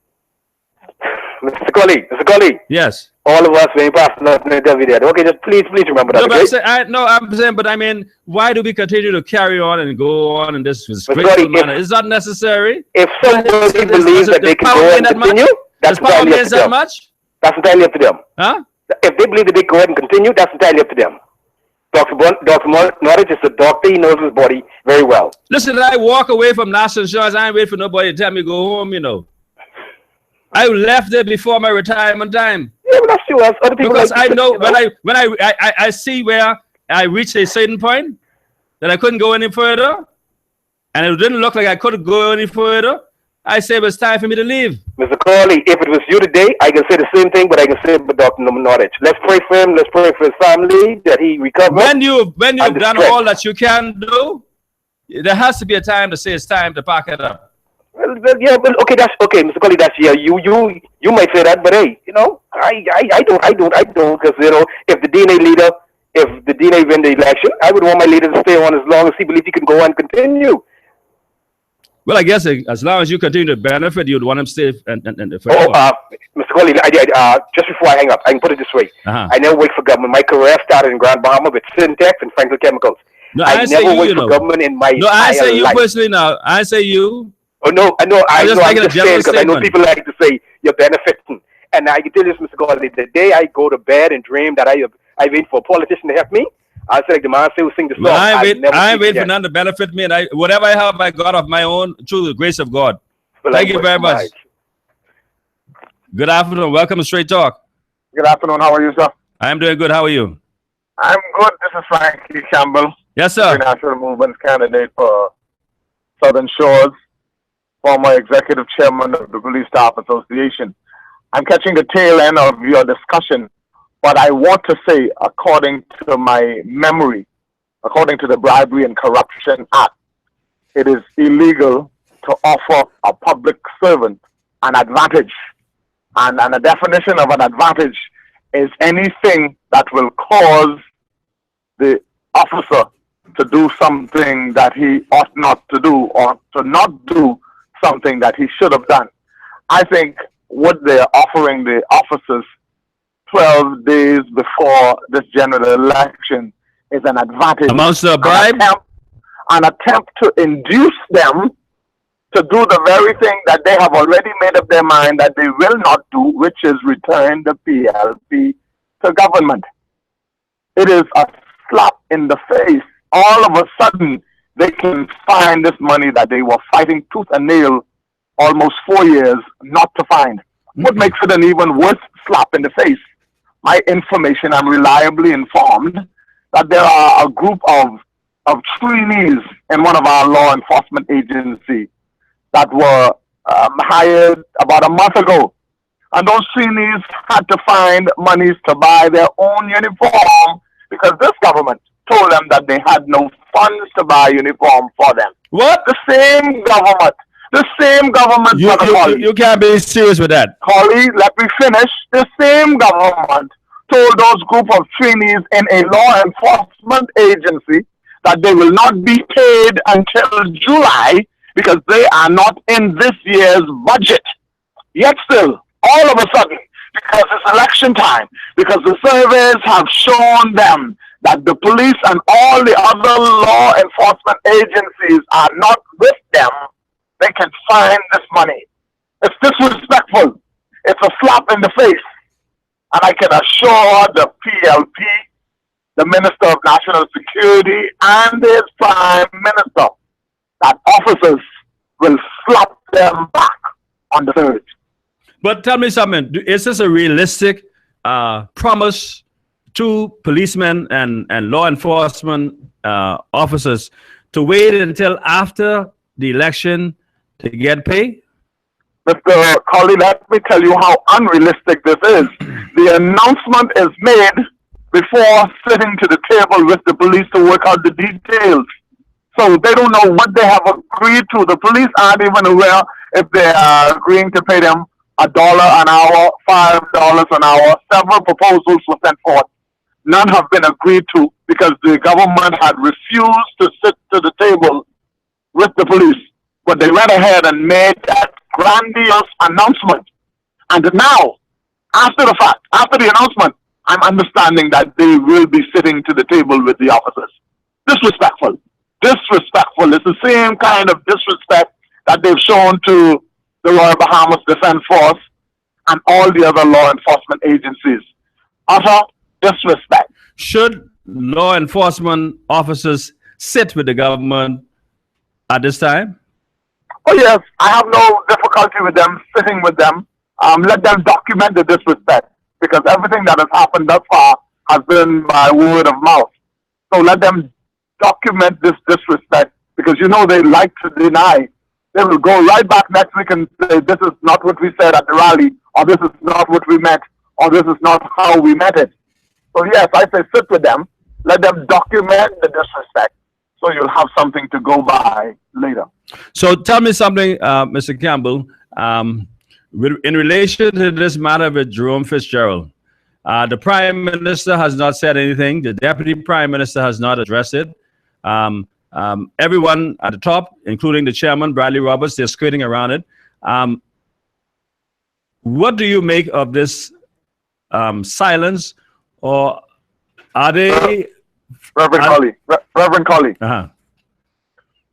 Mr. Colley. Yes. All of us, when you pass every day. Okay, just please remember that. I'm saying, but I mean, why do we continue to carry on and go on in this disgraceful manner? Is that necessary? If somebody believes that they can go and continue, that's entirely up to them. That's entirely up to them. Huh? If they believe that they can go ahead and continue, that's entirely up to them. Dr. Norwich is a doctor. He knows his body very well. Listen, I walk away from national insurance. I ain't wait for nobody to tell me to go home, I left there before my retirement time. Yeah, but that's true. Other people because I know when I see where I reached a certain point that I couldn't go any further, and it didn't look like I could go any further, I say it was time for me to leave. Mr. Corley, if it was you today, I can say the same thing, but I can say it with Dr. Norwich. Let's pray for him. Let's pray for his family that he recovers. When you've done all that you can do, there has to be a time to say it's time to pack it up. Well, yeah, well, okay, that's okay, Mr. Corley. That's you might say that, but hey, I don't, because if the DNA leader, if the DNA win the election, I would want my leader to stay on as long as he believes he can go and continue. Well, I guess as long as you continue to benefit, you'd want him safe and forever. Mr. Corley, just before I hang up, I can put it this way. I never worked for government. My career started in Grand Bahama with Syntex and Franklin Chemicals. No, I never worked for government in my No, I say you life. personally now. I say you. Oh, no, I know. I'm just saying because I know statement. people like to say you're benefiting. And I can tell you this, Mr. Corley, the day I go to bed and dream that I wait for a politician to help me, I say like the man who sing the song. Well, I wait for none to benefit me, and whatever I have, I got of my own through the grace of God. Well, Thank you very much. Good afternoon. Welcome to Straight Talk. Good afternoon. How are you, sir? I'm doing good. How are you? I'm good. This is Frankie Campbell. Yes, sir. International Movement candidate for Southern Shores, former executive chairman of the Police Staff Association. I'm catching the tail end of your discussion, but I want to say, according to my memory, according to the Bribery and Corruption Act, it is illegal to offer a public servant an advantage. And a definition of an advantage is anything that will cause the officer to do something that he ought not to do, or to not do something that he should have done. I think what they're offering the officers 12 days before this general election is an advantage. Amounts to a bribe? An attempt to induce them to do the very thing that they have already made up their mind that they will not do, which is return the PLP to government. It is a slap in the face. All of a sudden, they can find this money that they were fighting tooth and nail almost 4 years not to find. What makes it an even worse slap in the face? My information, I'm reliably informed that there are a group of trainees in one of our law enforcement agencies that were hired about a month ago. And those trainees had to find monies to buy their own uniform because this government told them that they had no funds to buy uniform for them. What? The same government. You can't be serious with that. Holly, let me finish. The same government told those group of trainees in a law enforcement agency that they will not be paid until July because they are not in this year's budget. Yet still, all of a sudden, because it's election time, because the surveys have shown them that the police and all the other law enforcement agencies are not with them, they can find this money. It's disrespectful. It's a slap in the face. And I can assure the PLP, the Minister of National Security, and his Prime Minister that officers will slap them back on the 3rd. But tell me something. Is this a realistic promise to policemen and law enforcement officers to wait until after the election to get paid? Mr. Colley, let me tell you how unrealistic this is. The announcement is made before sitting to the table with the police to work out the details. So they don't know what they have agreed to. The police aren't even aware if they are agreeing to pay them $1 an hour, $5 an hour. Several proposals were sent forth. None have been agreed to because the government had refused to sit to the table with the police. But they went ahead and made that grandiose announcement. And now, after the fact, after the announcement, I'm understanding that they will be sitting to the table with the officers. Disrespectful. Disrespectful. It's the same kind of disrespect that they've shown to the Royal Bahamas Defense Force and all the other law enforcement agencies. Utter disrespect. Should law enforcement officers sit with the government at this time? Oh yes, I have no difficulty with them sitting with them. Let them document the disrespect because everything that has happened thus far has been by word of mouth. So let them document this disrespect because you know they like to deny they will go right back next week and say, this is not what we said at the rally, or this is not what we meant, or this is not how we met it. So yes, I say sit with them, let them document the disrespect, so you'll have something to go by later. So tell me something, Mr. Campbell, in relation to this matter with Jerome Fitzgerald. The Prime Minister has not said anything. The Deputy Prime Minister has not addressed it. Everyone at the top, including the chairman, Bradley Roberts, they're skirting around it. What do you make of this silence, or are they... Reverend Colley,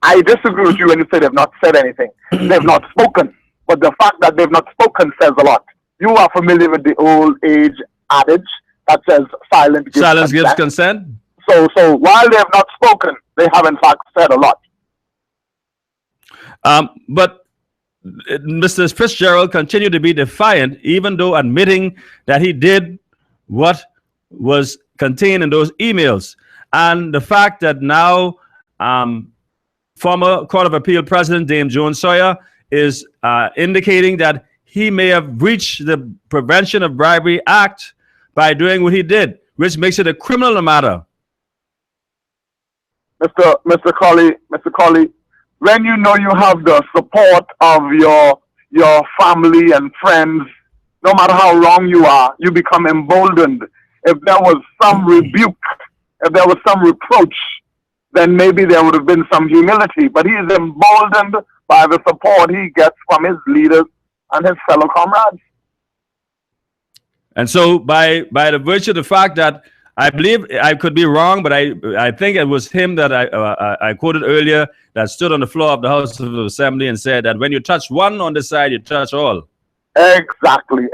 I disagree with you when you say they've not said anything. They've not spoken. But the fact that they've not spoken says a lot. You are familiar with the old age adage that says silence gives consent. So while they have not spoken, they have in fact said a lot. But Mr. Fitzgerald continued to be defiant, even though admitting that he did what was contained in those emails. And the fact that now former Court of Appeal President Dame Joan Sawyer is indicating that he may have breached the Prevention of Bribery Act by doing what he did, which makes it a criminal matter. Mr. Colley, when you know you have the support of your family and friends, no matter how wrong you are, you become emboldened. If there was some rebuke, if there was some reproach, then maybe there would have been some humility. But he is emboldened by the support he gets from his leaders and his fellow comrades. And so by the virtue of the fact that I believe, I could be wrong, but I think it was him that I quoted earlier that stood on the floor of the House of Assembly and said that when you touch one on the side, you touch all. Exactly.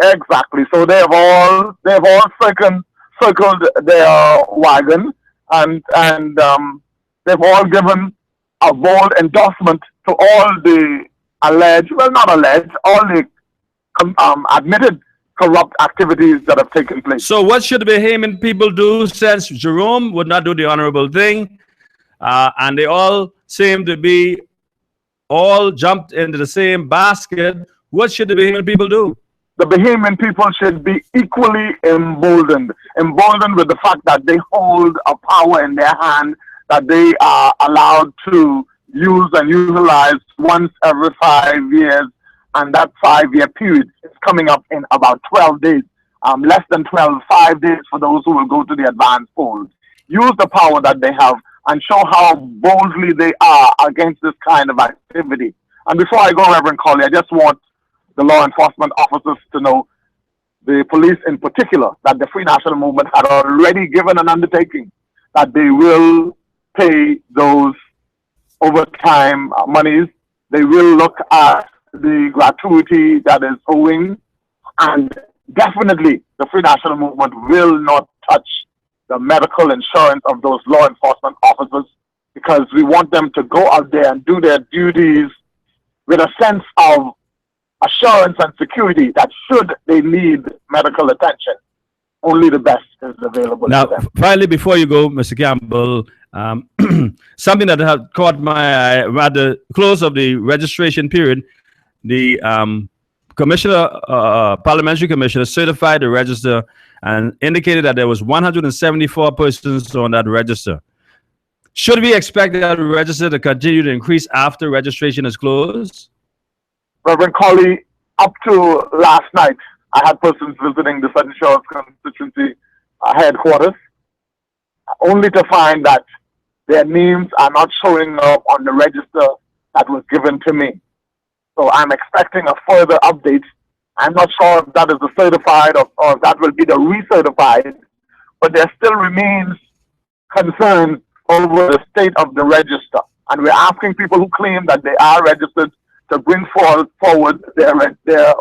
So they've all circled their wagon, and they've all given a bold endorsement to all the admitted corrupt activities that have taken place. So what should the Bahamian people do, since Jerome would not do the honorable thing, and they all seem to be all jumped into the same basket? What should the Bahamian people do? The Bahamian people should be equally emboldened with the fact that they hold a power in their hand that they are allowed to use and utilize once every 5 years, and that 5-year period is coming up in about 12 days, less than 5 days for those who will go to the advanced polls. Use the power that they have and show how boldly they are against this kind of activity. And before I go, Reverend Colley, I just want the law enforcement officers to know, the police in particular, that the Free National Movement had already given an undertaking that they will pay those overtime monies. They will look at the gratuity that is owing, and definitely the Free National Movement will not touch the medical insurance of those law enforcement officers, because we want them to go out there and do their duties with a sense of assurance and security that should they need medical attention, only the best is available. Now, finally, before you go, Mr. Campbell, something that had caught my eye at the close of the registration period, the parliamentary commissioner certified the register and indicated that there was 174 persons on that register. Should we expect that register to continue to increase after registration is closed? Reverend Colley, up to last night, I had persons visiting the Southern Shores constituency headquarters, only to find that their names are not showing up on the register that was given to me. So I'm expecting a further update. I'm not sure if that is the certified or if that will be the recertified, but there still remains concern over the state of the register. And we're asking people who claim that they are registered to bring forward their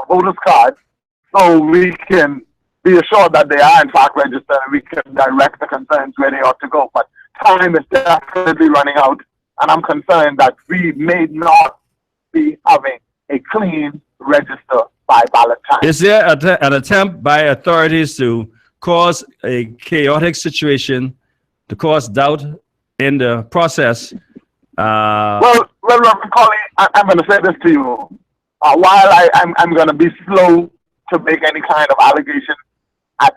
voters card, so we can be assured that they are in fact registered and we can direct the concerns where they ought to go. But time is definitely running out, and I'm concerned that we may not be having a clean register by ballot time. Is there an attempt by authorities to cause a chaotic situation, to cause doubt in the process? Well, Well, Reverend Colley, I'm going to say this to you. While I'm going to be slow to make any kind of allegation at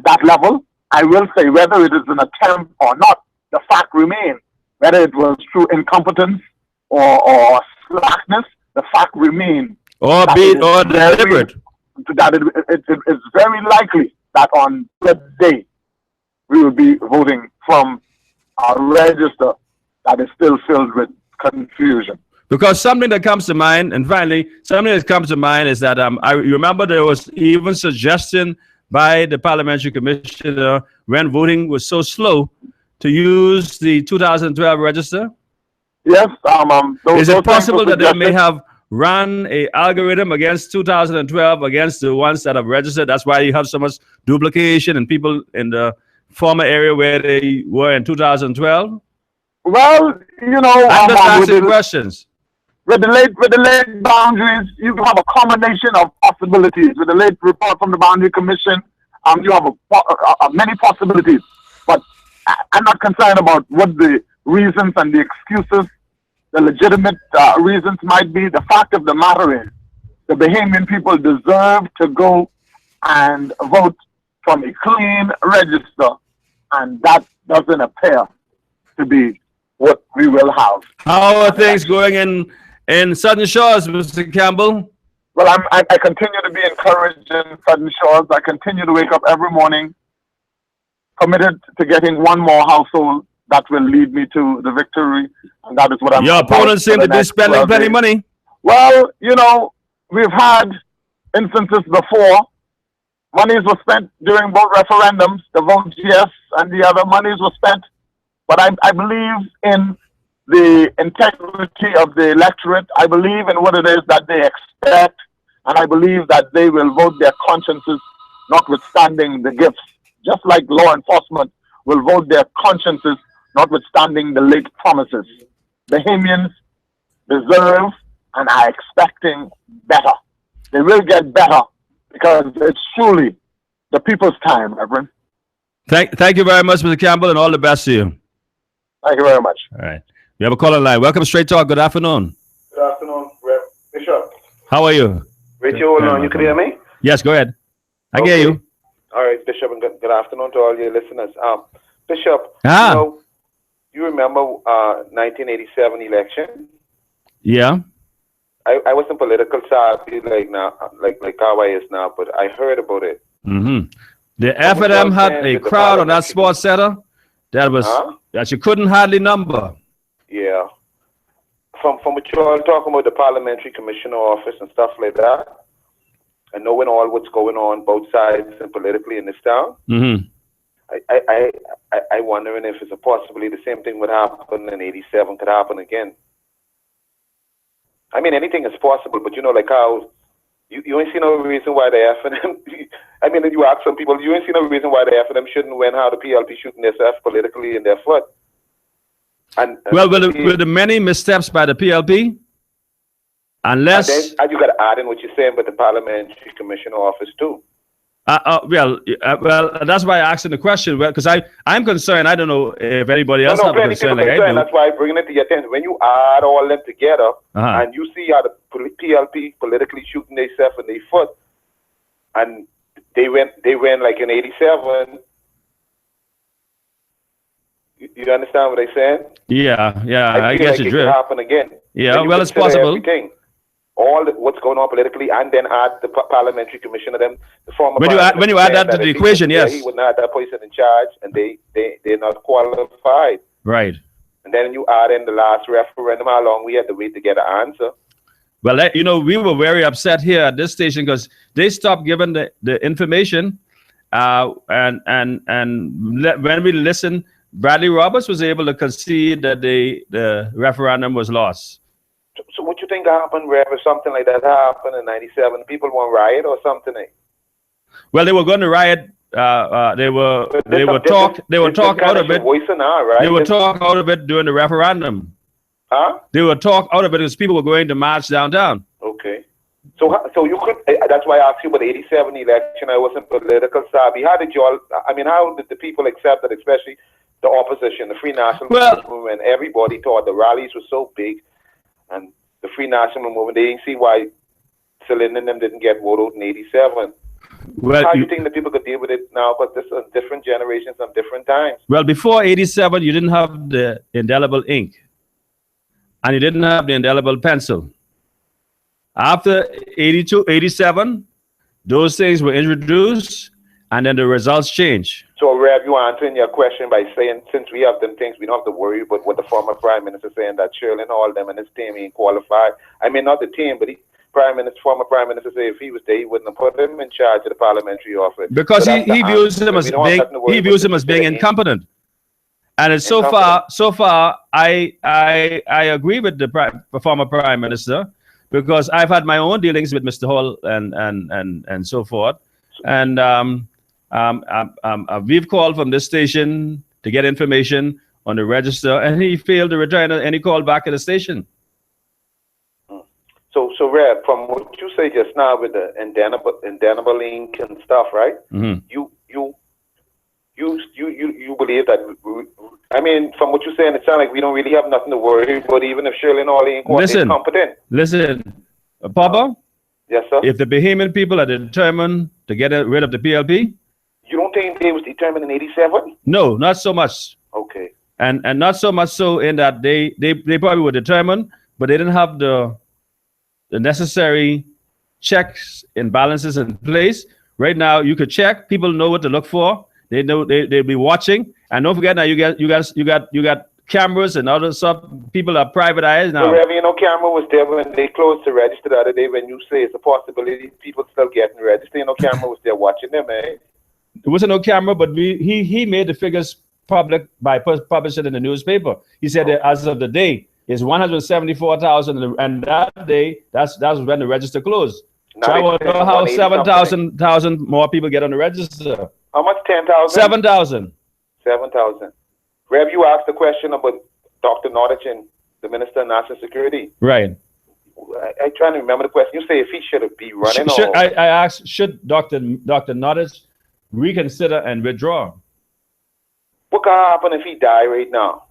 that level, I will say whether it is an attempt or not, the fact remains. Whether it was through incompetence or slackness, the fact remains. Or deliberate. That it's very likely that on that day we will be voting from a register that is still filled with confusion. Because something that comes to mind, and finally, something that comes to mind is that I remember there was even suggestion by the parliamentary commissioner when voting was so slow to use the 2012 register. Yes. Is it possible that they may have run a algorithm against 2012 against the ones that have registered? That's why you have so much duplication and people in the former area where they were in 2012. Well, you know, I'm just asking questions. With the late boundaries, you have a combination of possibilities. With the late report from the Boundary Commission, you have many possibilities. But I'm not concerned about what the reasons and the excuses, the legitimate reasons might be. The fact of the matter is, the Bahamian people deserve to go and vote from a clean register, and that doesn't appear to be what we will have. How are things going in Southern Shores, Mr. Campbell? Well, I continue to be encouraged in Southern Shores. I continue to wake up every morning committed to getting one more household that will lead me to the victory, and that is what I'm. Your opponents seem to be spending plenty of money. Well, you know, we've had instances before. Monies were spent during both referendums, the vote yes, and the other monies were spent. But I believe in the integrity of the electorate. I believe in what it is that they expect, and I believe that they will vote their consciences, notwithstanding the gifts. Just like law enforcement will vote their consciences, notwithstanding the late promises. Bahamians deserve and are expecting better. They will get better because it's truly the people's time, Reverend. Thank you very much, Mr. Campbell, and all the best to you. Thank you very much. All right. We have a caller line. Welcome to Straight Talk. Good afternoon. Good afternoon, Bishop. How are you? Richie, hold on. You can hear me? Yes, go ahead. I hear you. All right, Bishop, and good afternoon to all your listeners. Bishop, you remember 1987 election? Yeah. I wasn't political savvy like how I is now, but I heard about it. Mm-hmm. The FNM had a crowd on that sports center that you couldn't hardly number. Yeah. From what you're all talking about, the parliamentary commissioner office and stuff like that, and knowing all what's going on both sides and politically in this town, I wondering if it's a possibility the same thing would happen in 87 could happen again. I mean, anything is possible, but you know, like how you ain't see no reason why the FNM. I mean, if you ask some people, you ain't see no reason why the FNM shouldn't win. How the PLP shooting themselves politically in their foot. And well, with the many missteps by the PLP, unless and you got to add in what you're saying, but the parliamentary commissioner office too. Well, that's why I asked the question. Well, because I'm concerned. I don't know if anybody else has a concern. Like I do. That's why I'm bringing it to your attention. When you add all them together, and you see how the PLP politically shooting themselves in their foot, and they went like in 87. You understand what I'm saying? Yeah, I guess it could happen again. Yeah, well, it's possible. Everything. All what's going on politically, and then add the parliamentary commissioner, them the former. When you add that to the equation, yes, he would not have that person in charge, and they're not qualified. Right. And then you add in the last referendum, how long we had to wait to get an answer. Well, we were very upset here at this station because they stopped giving the information, and when we listened, Bradley Roberts was able to concede that the referendum was lost. So what you think happened, Rev, if something like that happened in 97? People want riot or something? Well, they were going to riot. They were talked out of it. Right? They were talked out of it during the referendum. Huh? They were talked out of it because people were going to march downtown. Okay. So you could. That's why I asked you about the 87 election. I wasn't political savvy. How did the people accept it, especially the opposition, the Free National Movement, when everybody thought the rallies were so big? and the Free National Movement, they didn't see why Celine and them didn't get voted out in 87. Well, how do you think that people could deal with it now? Because this is different generations and different times. Well, before 87, you didn't have the indelible ink, and you didn't have the indelible pencil. After 82, 87, those things were introduced, and then the results changed. So, Rev, you answering your question by saying, since we have them things, we don't have to worry about what the former Prime Minister saying that Shirley and all them and his team ain't qualified. I mean, not the team, but former Prime Minister say if he was there, he wouldn't have put him in charge of the parliamentary office. Because so he views him as being incompetent. And it's so far, I agree with the former Prime Minister, because I've had my own dealings with Mr. Hall and so forth. And we've called from this station to get information on the register, and he failed to return any call back at the station. So Rev, from what you say just now with the indelible ink and stuff, right? Mm-hmm. You believe that? I mean, from what you're saying, it sounds like we don't really have nothing to worry about, even if Shirley and all ain't competent. Listen, Papa. Yes, sir. If the Bahamian people are determined to get rid of the PLP, you don't think they was determined in 87? No, not so much. Okay. And not so much so in that they probably were determined, but they didn't have the necessary checks and balances in place. Right now, you could check. People know what to look for. They know they'll be watching. And don't forget now, you got cameras and other stuff. People are private eyes now. So, Rev, you know, camera was there when they closed the register the other day. When you say it's a possibility, people still getting registered. You know, camera was there watching them, eh? There wasn't no camera, but he made the figures public by publishing in the newspaper. He said that as of the day, it's 174,000, and that day, that's when the register closed. So I want to know how 7,000 more people get on the register. How much? 10,000? 7,000. 7,000. Rev, you asked the question about Dr. Nordich, the Minister of National Security. Right. I trying to remember the question. You say if he should be running. I asked, should Dr. Nordich reconsider and withdraw? What can happen if he die right now?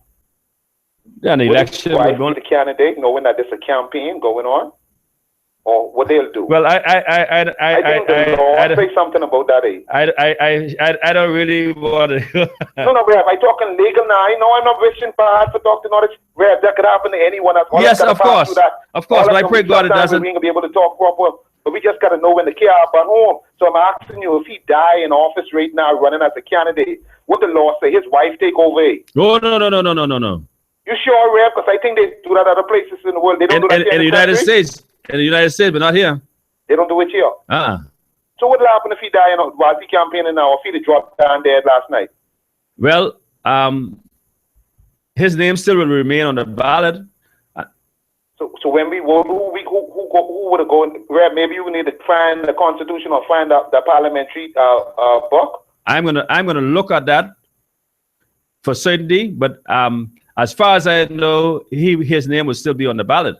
Yeah, an election. Why be the candidate, knowing that there's a campaign going on, or what they'll do? Well, I think the law say something about that. I don't really want to. No, Rev, I'm talking legal now. I know I'm not wishing bad for Dr. Nordich. Rev, that could happen to anyone. Yes, of course. Of course, but I pray God it doesn't. We ain't gonna be able to talk proper. But we just got to know when the kid up at home. So I'm asking you, if he die in office right now running as a candidate, what the law say? His wife take over? Oh, no. You sure, Rev? Because I think they do that other places in the world. They don't do that in the United States. In the United States, but not here. They don't do it here. So what will happen if he die while he campaigning now, or if he dropped down dead last night? Well, his name still will remain on the ballot. So when we vote, who would have gone? Rev, maybe you need to find the Constitution or find out the parliamentary book. I'm gonna look at that for certainty, but as far as I know, his name will still be on the ballot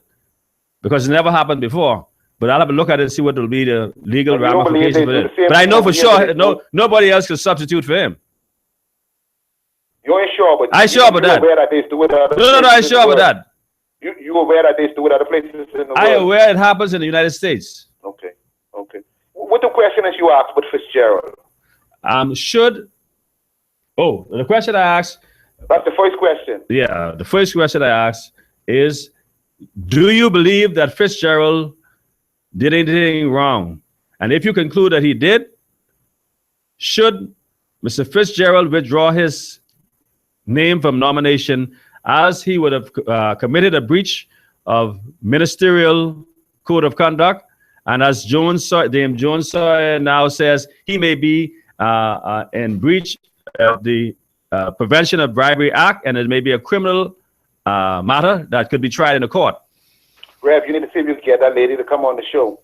because it never happened before. But I'll have a look at it and see what will be the legal ramifications for it. But I know for sure nobody else can substitute for him. You ain't sure, but I'm sure about that. No, I'm sure about that. You aware that they do it other places in the world? I'm aware it happens in the United States. Okay. What the question is you asked with Fitzgerald? The question I asked. That's the first question. Yeah, the first question I asked is, do you believe that Fitzgerald did anything wrong? And if you conclude that he did, should Mr. Fitzgerald withdraw his name from nomination, as he would have committed a breach of ministerial code of conduct, and as Dame Jones now says, he may be in breach of the Prevention of Bribery Act, and it may be a criminal matter that could be tried in a court. Rev, you need to see if you can get that lady to come on the show.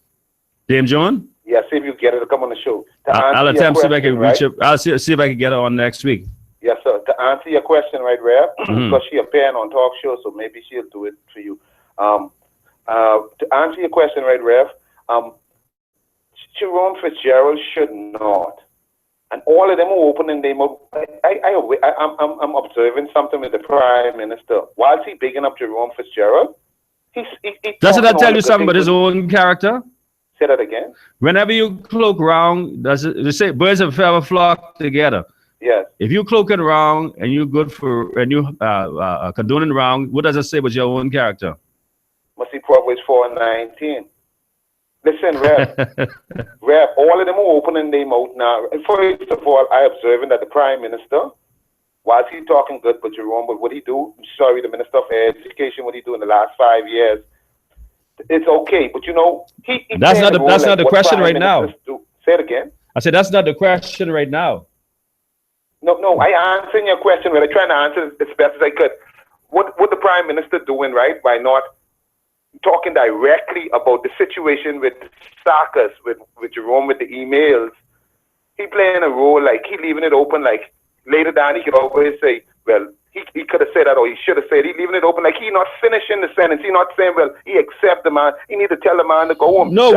Dame Jones? Yeah, see if you can get her to come on the show. I'll attempt to see if I can reach her. I'll see if I can get her on next week. Yes, sir. To answer your question, right, Rev, because she appearing on talk show, so maybe she'll do it for you. To answer your question, right, Rev, Jerome Fitzgerald should not. And all of them are opening them up. I'm observing something with the Prime Minister. While he bigging up Jerome Fitzgerald, Doesn't that tell you something about his own character? Say that again. Whenever you cloak wrong, they say birds of a feather flock together. Yes. If you cloaking wrong and you good for and you condoning wrong, what does it say about your own character? Must see Proverbs 4:19. Listen, Rev, all of them are opening their mouth now. And first of all, I observing that the Prime Minister, while he talking good, but Jerome, but what he do, I'm sorry, the Minister of Education, what he do in the last 5 years, it's okay. But you know, he that's not the question right now. Say it again. I said that's not the question right now. No, I answering your question, but I'm trying to answer it as best as I could. What the Prime Minister doing, right, by not talking directly about the situation with Sarkis, with Jerome, with the emails? He playing a role like he leaving it open, like later down he could always say, well, he could have said that, or he should have said, he leaving it open like he not finishing the sentence. He not saying, well, he accept the man. He need to tell the man to go home. No,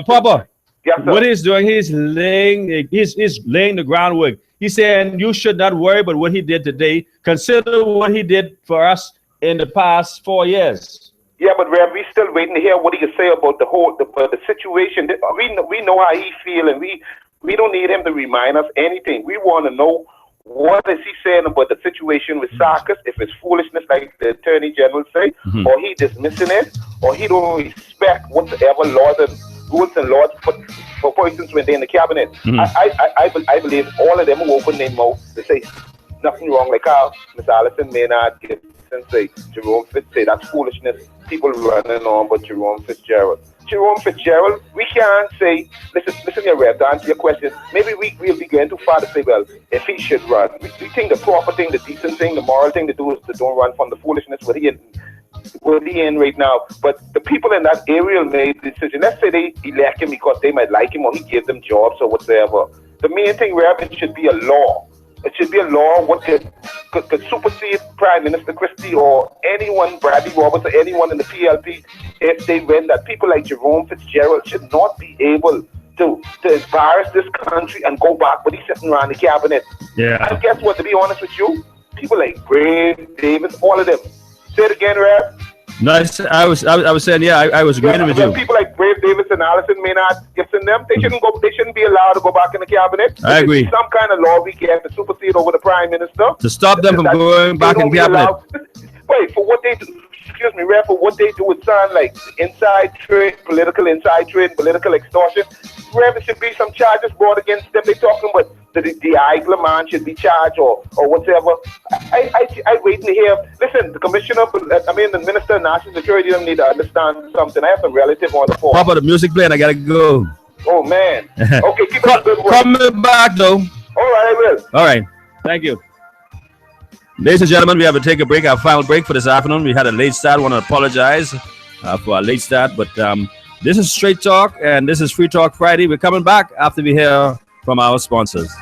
Papa, yes, what he's doing, he's laying the groundwork. He's saying you should not worry about what he did today. Consider what he did for us in the past 4 years. Yeah, but Rev, we still waiting to hear what he can say about the situation. We know how he feel, and we don't need him to remind us anything. We want to know what is he saying about the situation with Sarkis, if it's foolishness like the Attorney General say, or he dismissing it, or he don't respect whatsoever laws and rules and laws for persons when they're in the cabinet. I believe all of them will open their mouth to say nothing wrong, like how Ms. Allison Maynard Gibson say, Jerome Fitz say that's foolishness. People running on but Jerome Fitzgerald. Jerome Fitzgerald, we can't say, listen here, Rev, to answer your question, maybe we'll be going too far to say, well, if he should run. We think the proper thing, the decent thing, the moral thing to do is to don't run from the foolishness what he in right now. But the people in that area made the decision. Let's say they elect him because they might like him or he gives them jobs or whatever. The main thing, Rev, it should be a law. It should be a law what could supersede Prime Minister Christie or anyone, Bradley Roberts or anyone in the PLP if they win, that people like Jerome Fitzgerald should not be able to embarrass this country and go back, but he's sitting around the cabinet. Yeah. And guess what, to be honest with you, people like Brave, Davis, all of them. Say it again, Rev. No, I was saying, yeah, I was agreeing with you. People like Brave Davis and Allison Maynard Gibson, they shouldn't be allowed to go back in the cabinet. I agree. Some kind of law we can to supersede over the Prime Minister to stop them from going back in the cabinet. Wait, for what they do, excuse me, Rev, for what they do with sound like inside trade, political extortion. Rev, should be some charges brought against them. They talking about the Igla man should be charged or whatever. I waiting to hear. Listen, the Minister of National Security don't need to understand something. I have some relative on the phone. Papa, the music playing, I gotta go. Oh man. Okay, keep it good work. Come back though. All right, I will. All right, thank you. Ladies and gentlemen, we have to take a break, our final break for this afternoon. We had a late start. I want to apologize for our late start, but this is Straight Talk, and this is Free Talk Friday. We're coming back after we hear from our sponsors.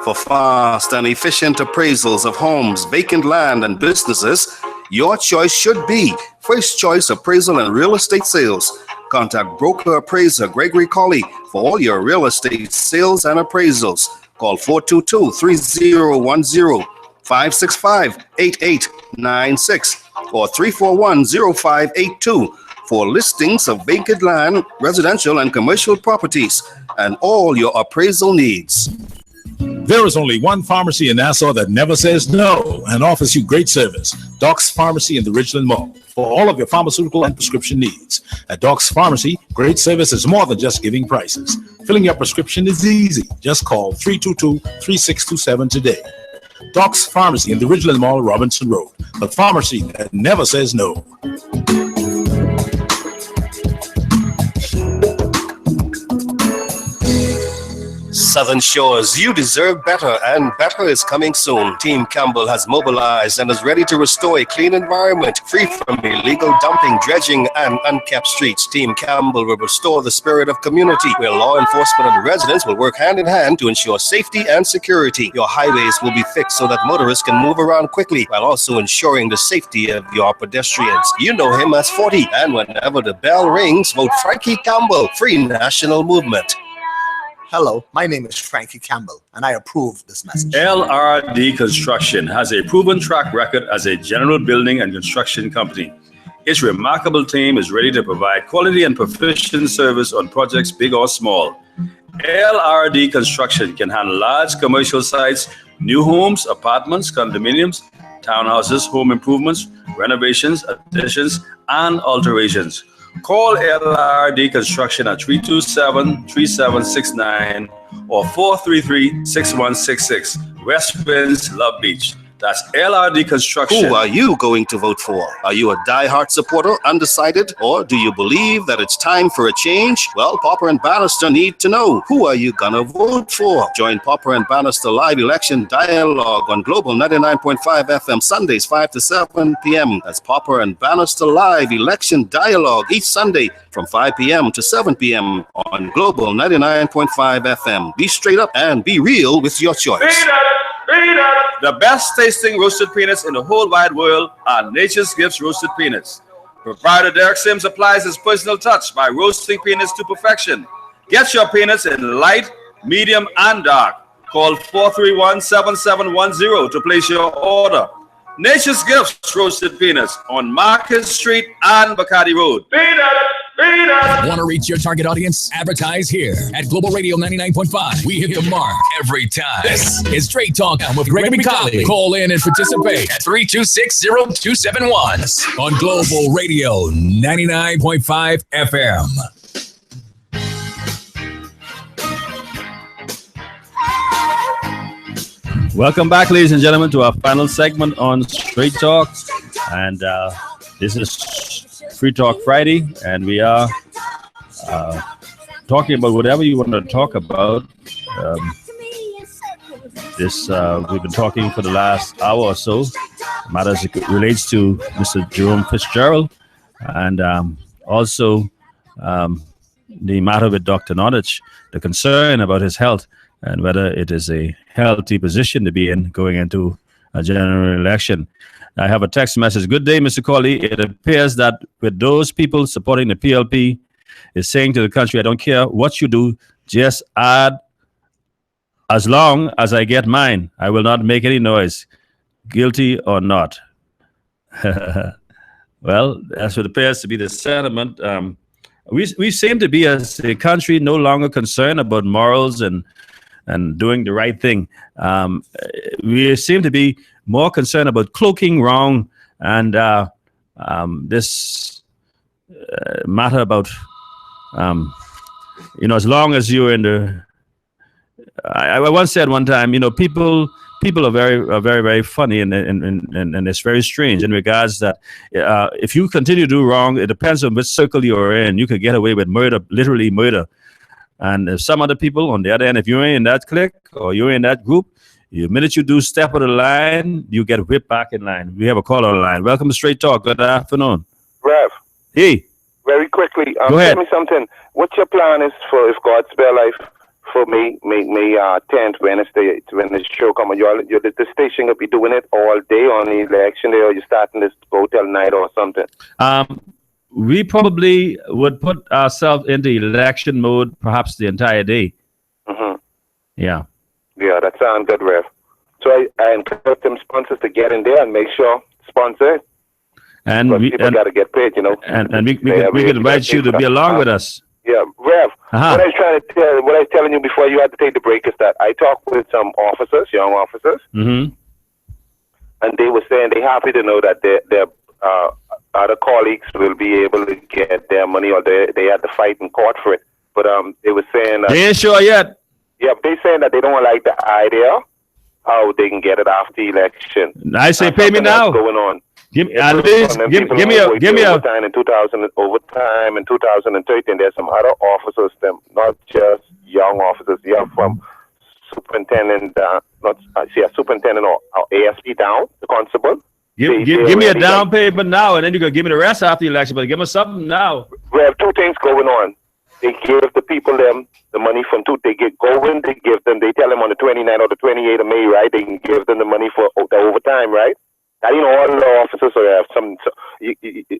For fast and efficient appraisals of homes, vacant land, and businesses, your choice should be First Choice Appraisal and Real Estate Sales. Contact broker appraiser Gregory Colley for all your real estate sales and appraisals. Call 422-3010, 565-8896, or 341-0582 for listings of vacant land, residential and commercial properties, and all your appraisal needs. There is only one pharmacy in Nassau that never says no and offers you great service. Doc's Pharmacy in the Ridgeland Mall for all of your pharmaceutical and prescription needs. At Doc's Pharmacy, great service is more than just giving prices. Filling your prescription is easy. Just call 322-3627 today. Doc's Pharmacy in the Ridgeland Mall, Robinson Road. The pharmacy that never says no. Southern Shores, you deserve better, and better is coming soon. Team Campbell has mobilized and is ready to restore a clean environment, free from illegal dumping, dredging, and unkept streets. Team Campbell will restore the spirit of community, where law enforcement and residents will work hand in hand to ensure safety and security. Your highways will be fixed so that motorists can move around quickly, while also ensuring the safety of your pedestrians. You know him as 40, and whenever the bell rings, vote Frankie Campbell, Free National Movement. Hello, my name is Frankie Campbell, and I approve this message. LRD Construction has a proven track record as a general building and construction company. Its remarkable team is ready to provide quality and proficient service on projects big or small. LRD Construction can handle large commercial sites, new homes, apartments, condominiums, townhouses, home improvements, renovations, additions, and alterations. Call LRD Construction at 327-3769 or 433-6166. West Winds, Love Beach. That's LRD Construction. Who are you going to vote for? Are you a diehard supporter, undecided, or do you believe that it's time for a change? Well, Popper and Bannister need to know. Who are you gonna vote for? Join Popper and Bannister live election dialogue on Global 99.5 FM Sundays 5 to 7 p.m. That's Popper and Bannister live election dialogue each Sunday from 5 p.m. to 7 p.m. on Global 99.5 FM. Be straight up and be real with your choice. The best tasting roasted peanuts in the whole wide world are Nature's Gifts Roasted Peanuts. Proprietor Derek Sims applies his personal touch by roasting peanuts to perfection. Get your peanuts in light, medium, and dark. Call 431-7710 to place your order. Nature's Gifts Roasted Peanuts on Market Street and Bacardi Road. Want to reach your target audience? Advertise here at Global Radio 99.5. We hit the mark every time. This is Straight Talk with Gregory Colley. Call in and participate at 326-0271 on Global Radio 99.5 FM. Welcome back, ladies and gentlemen, to our final segment on Straight Talk. And this is Free Talk Friday, and we are talking about whatever you want to talk about. We've been talking for the last hour or so, matters it relates to Mr. Jerome Fitzgerald, and also the matter with Dr. Notich, the concern about his health and whether it is a healthy position to be in going into a general election. I have a text message. Good day, Mr. Colley. It appears that with those people supporting the PLP is saying to the country, I don't care what you do, just add, as long as I get mine, I will not make any noise, guilty or not. Well, that's what appears to be the sentiment. We seem to be, as a country, no longer concerned about morals and doing the right thing. We seem to be more concerned about cloaking wrong and this matter about, as long as you're in the... I once said one time, people are very, very funny, and it's very strange in regards that if you continue to do wrong, it depends on which circle you're in. You could get away with murder, literally murder. And if some other people, on the other end, if you're in that clique or you're in that group, the minute you do step of the line, you get whipped back in line. We have a call on the line. Welcome to Straight Talk. Good afternoon. Rev. Hey. Very quickly, Go ahead. Tell me something. What your plan is for, if God spare life, for May 10th, Wednesday, when the show comes? The station will be doing it all day on the election day, or you starting this go till night or something? We probably would put ourselves into election mode perhaps the entire day. Mm-hmm. Yeah. Yeah, that sounds good, Rev. So I encourage them sponsors to get in there and make sure sponsor. And people got to get paid, And we can invite you to be along with us. Yeah, Rev. What I was telling you before you had to take the break is that I talked with some officers, young officers, mm-hmm. and they were saying they're happy to know that their other colleagues will be able to get their money, or they had to fight in court for it. But they were saying that they ain't sure yet. Yeah, they're saying that they don't like the idea how they can get it after the election. I say, pay me now. Going on. Give me at least. Give me a. Overtime in 2013. There's some other officers, them not just young officers. You have from superintendent, superintendent or ASP down, the constable. Give me a down payment now, and then you can give me the rest after the election. But give me something now. We have two things going on. They give the people them the money from two. They get going. They give them. They tell them on the 29th or the 28th of May, right? They can give them the money for the overtime, right? Now, all the officers, so you have some.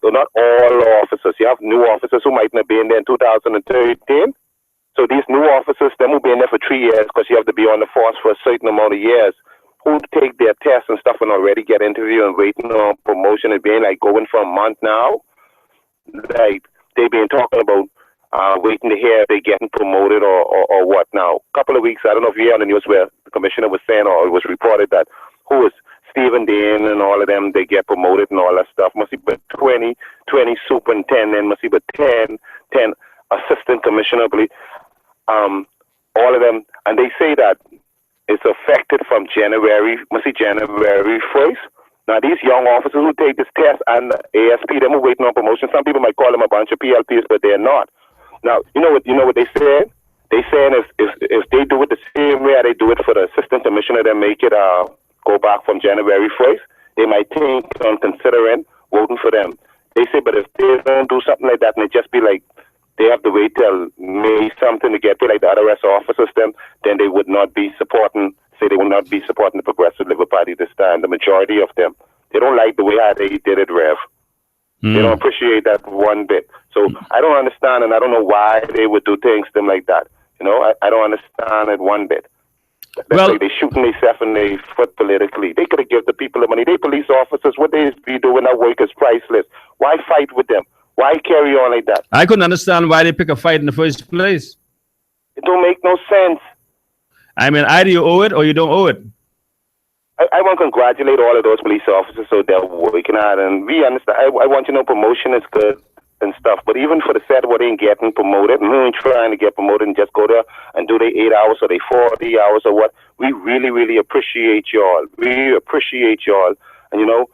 Not all officers. You have new officers who might not be in there in 2013. So these new officers, them who been there for 3 years, because you have to be on the force for a certain amount of years, who take their tests and stuff and already get interview and waiting on promotion and being like going for a month now. Like they've been talking about waiting to hear if they're getting promoted or what now. A couple of weeks, I don't know if you hear on the news where the commissioner was saying or it was reported that who was Stephen Dean and all of them, they get promoted and all that stuff. Must be but 20 superintendent, must be but 10 assistant commissioner, I believe. All of them, and they say that it's affected from January 1st. Now, these young officers who take this test and ASP, them who waiting on promotion, some people might call them a bunch of PLPs, but they're not. Now, you know what they said? They saying if they do it the same way they do it for the assistant commissioner, they make it go back from January 1st, they might think on considering voting for them. They say, but if they don't do something like that and it just be like they have to wait till May something to get paid like the other rest of officers, then they would not be supporting. They will not be supporting the Progressive Labour Party this time. The majority of them, they don't like the way how they did it, Rev. They don't appreciate that one bit. So I don't understand, and I don't know why they would do things to them like that. You know, I don't understand it one bit. That's like they shooting themselves in their foot politically. They could have given the people the money. They police officers, what they be doing that work is priceless. Why fight with them? Why carry on like that? I couldn't understand why they pick a fight in the first place. It don't make no sense. I mean, either you owe it or you don't owe it. I want to congratulate all of those police officers so they're working hard, and we understand. I want to know promotion is good and stuff, but even for the set where they ain't getting promoted and who ain't trying to get promoted and just go there and do their 8 hours or their 40 hours or what, we really, really appreciate y'all. We appreciate y'all. And, you know,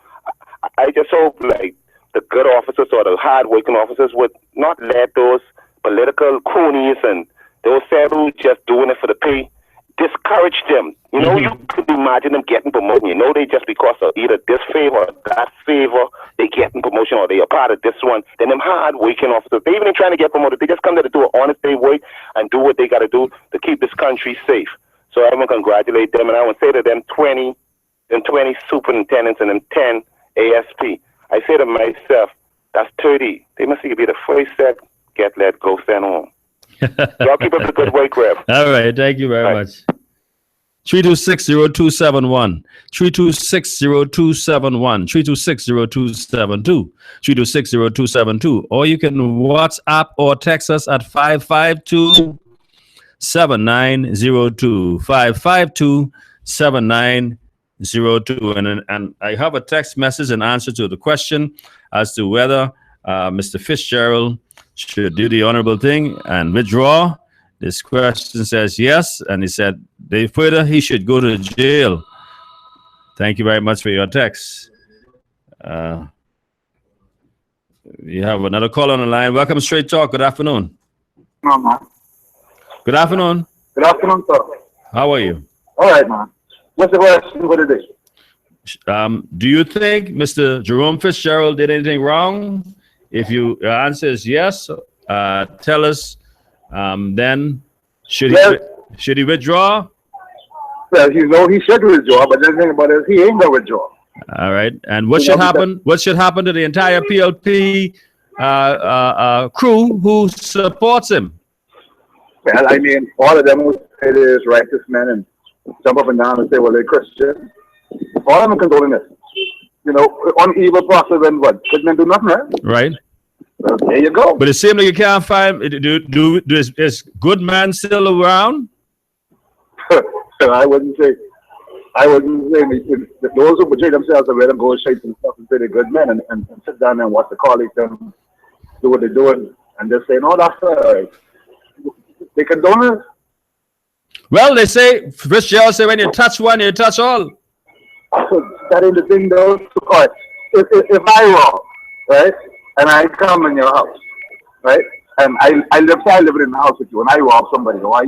I just hope, like, the good officers or the hard-working officers would not let those political cronies and those who just doing it for the pay discourage them. You know, you could imagine them getting promoted. You know, they just because of either this favor or that favor, they getting promotion or they are part of this one. Then them hard-working officers, they even ain't trying to get promoted. They just come there to do an honest day work and do what they got to do to keep this country safe. So I want to congratulate them, and I want to say to them 20 superintendents and them 10 ASP. I say to myself, that's 30. They must be the first set, get let go, send home. Y'all keep up the good work, Rev. All right, thank you very much. 326-0271, 326-0271, 326-0272, 326-0272, or you can WhatsApp or text us at 552-7902, 552-7902. And I have a text message in answer to the question as to whether Mr. Fitzgerald should do the honorable thing and withdraw. This question says yes, and he said he should go to jail. Thank you very much for your text. We have another call on the line. Welcome, Straight Talk. Good afternoon. Good afternoon. Good afternoon, sir. How are you? All right, man. What's the question for today? Do you think Mr. Jerome Fitzgerald did anything wrong? If your answer is yes, tell us. Then should he withdraw? Well, you know he should withdraw, but the thing about it is he ain't gonna withdraw. All right. And what should happen? What should happen to the entire PLP crew who supports him? Well, I mean, all of them who say they're righteous men and jump up and down and say, well, they're Christian. All of them condoning this. You know, on evil process and what? Good men do nothing, right? Right. Well, there you go. But it seems like you can't find. Is good man still around? I wouldn't say. Those who portray themselves are let them go straight and stuff and say they're good men and sit down and watch the colleagues them do what they're doing and just say, no, that's they condone it. Well, they say, Fitzgerald say, when you touch one, you touch all. That ain't the thing, though. If I wrong, right, and I come in your house, right, and I live in the house with you, and I rob somebody, or I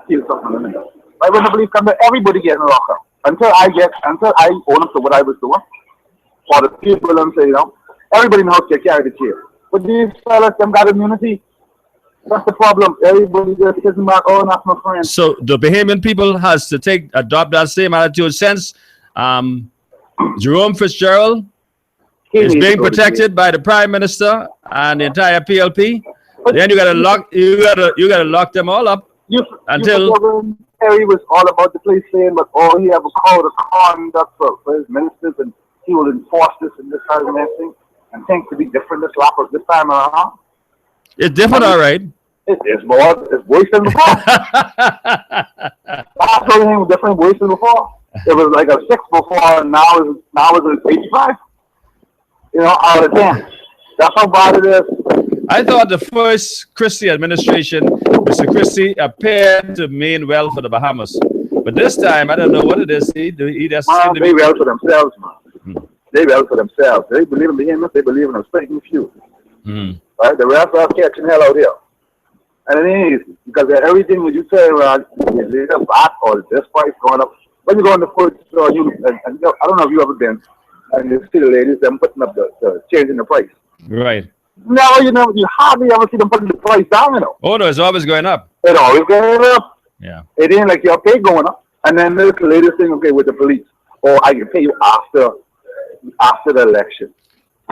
steal something in the house. Right, when the police come there, everybody getting locked up until I own up to what I was doing, or the people and say, you know, everybody in the house get carried the chair. But these fellas, them got immunity. That's the problem. Everybody just sitting back, oh, that's my friend. So the Bahamian people has to adopt that same attitude since Jerome Fitzgerald is being protected by the Prime Minister and the entire PLP. Then you gotta lock them all up until. Harry was all about the place saying, but he have a code of conduct for his ministers, and he will enforce this and this kind of thing, and things to be different this time around. It's different, all right. It's worse than before. Last everything was different, worse than before. It was like a 6 before, and now it's an 85. Out of 10. That's how bad it is. I thought the first Christie administration, Mr. Christie, appeared to mean well for the Bahamas. But this time, I don't know what it is. He just seemed to be well for themselves, man. They well for themselves. They believe in the Behemoth. They believe in them spanking few. Right? The rest are catching hell out here. And it ain't easy. Because everything when you turn around, there's a VAT or this price going up. When you go in the food store, I don't know if you ever been, and you see the ladies, them putting up the changing the price. Right. No, you hardly ever see them putting the price down, Oh, no, it's always going up. It's always going up. Yeah. It ain't like your pay going up. And then there's the latest thing, with the police. I can pay you after the election.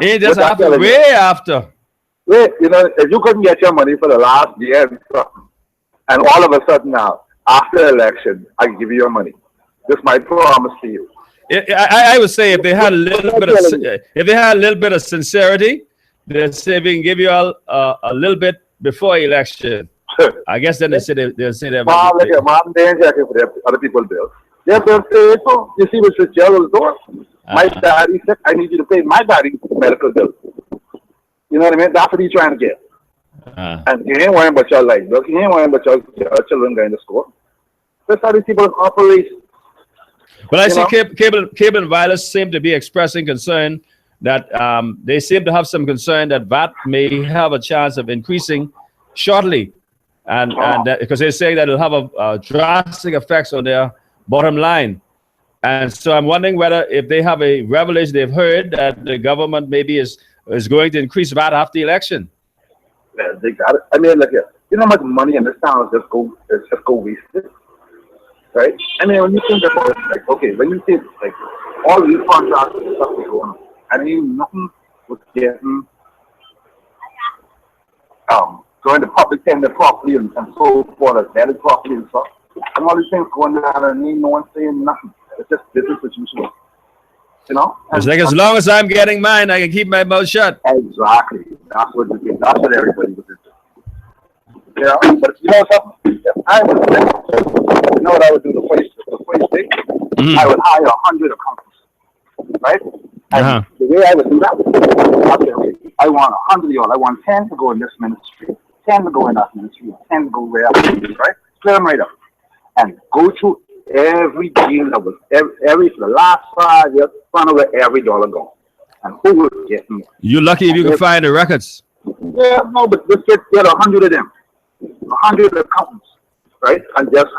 It just after, way after. Wait, if you couldn't get your money for the last year, and all of a sudden now, after the election, I can give you your money. This is my promise to you. I would say if they had a little bit of sincerity, they say we can give you all a little bit before election. I guess then they'll say they're. Martin, they ain't checking for their other people's bills. They're going to say, you see what Fitzgerald was doing? My daddy said, I need you to pay my daddy's medical bill. You know what I mean? That's what he's trying to get. And he ain't worrying about your life, look. He ain't worrying about your children going to school. That's how these people operate. But I see Cable and Wireless seem to be expressing concern that they seem to have some concern that VAT may have a chance of increasing shortly, and because they're saying that it'll have a drastic effects on their bottom line. And so I'm wondering whether if they have a revelation they've heard that the government maybe is going to increase VAT after the election. Yeah, they got it. I mean, look here. You know how much money in this town is just go wasted, right? I mean, when you think about it, when you think all these contracts and stuff was going on, and ain't nothing was getting going to public tender properly and so forth, as vetted properly and stuff, and all these things going on, and ain't no one saying nothing. It's just business as usual. It's like as long as I'm getting mine, I can keep my mouth shut. Exactly. That's what everybody was into. But you know something? If I was what I would do the first thing? I would hire 100 accountants. Right? And the way I would do that, I want 100 of y'all. I want 10 to go in this ministry, 10 to go in that ministry, 10 to go where else, right? Split them right up. And go through every deal that was every for the last 5 years, find out where every dollar gone and who was getting it. You're lucky if you can find the records. Yeah, no, but just get 100 of them, 100 accountants, right? And just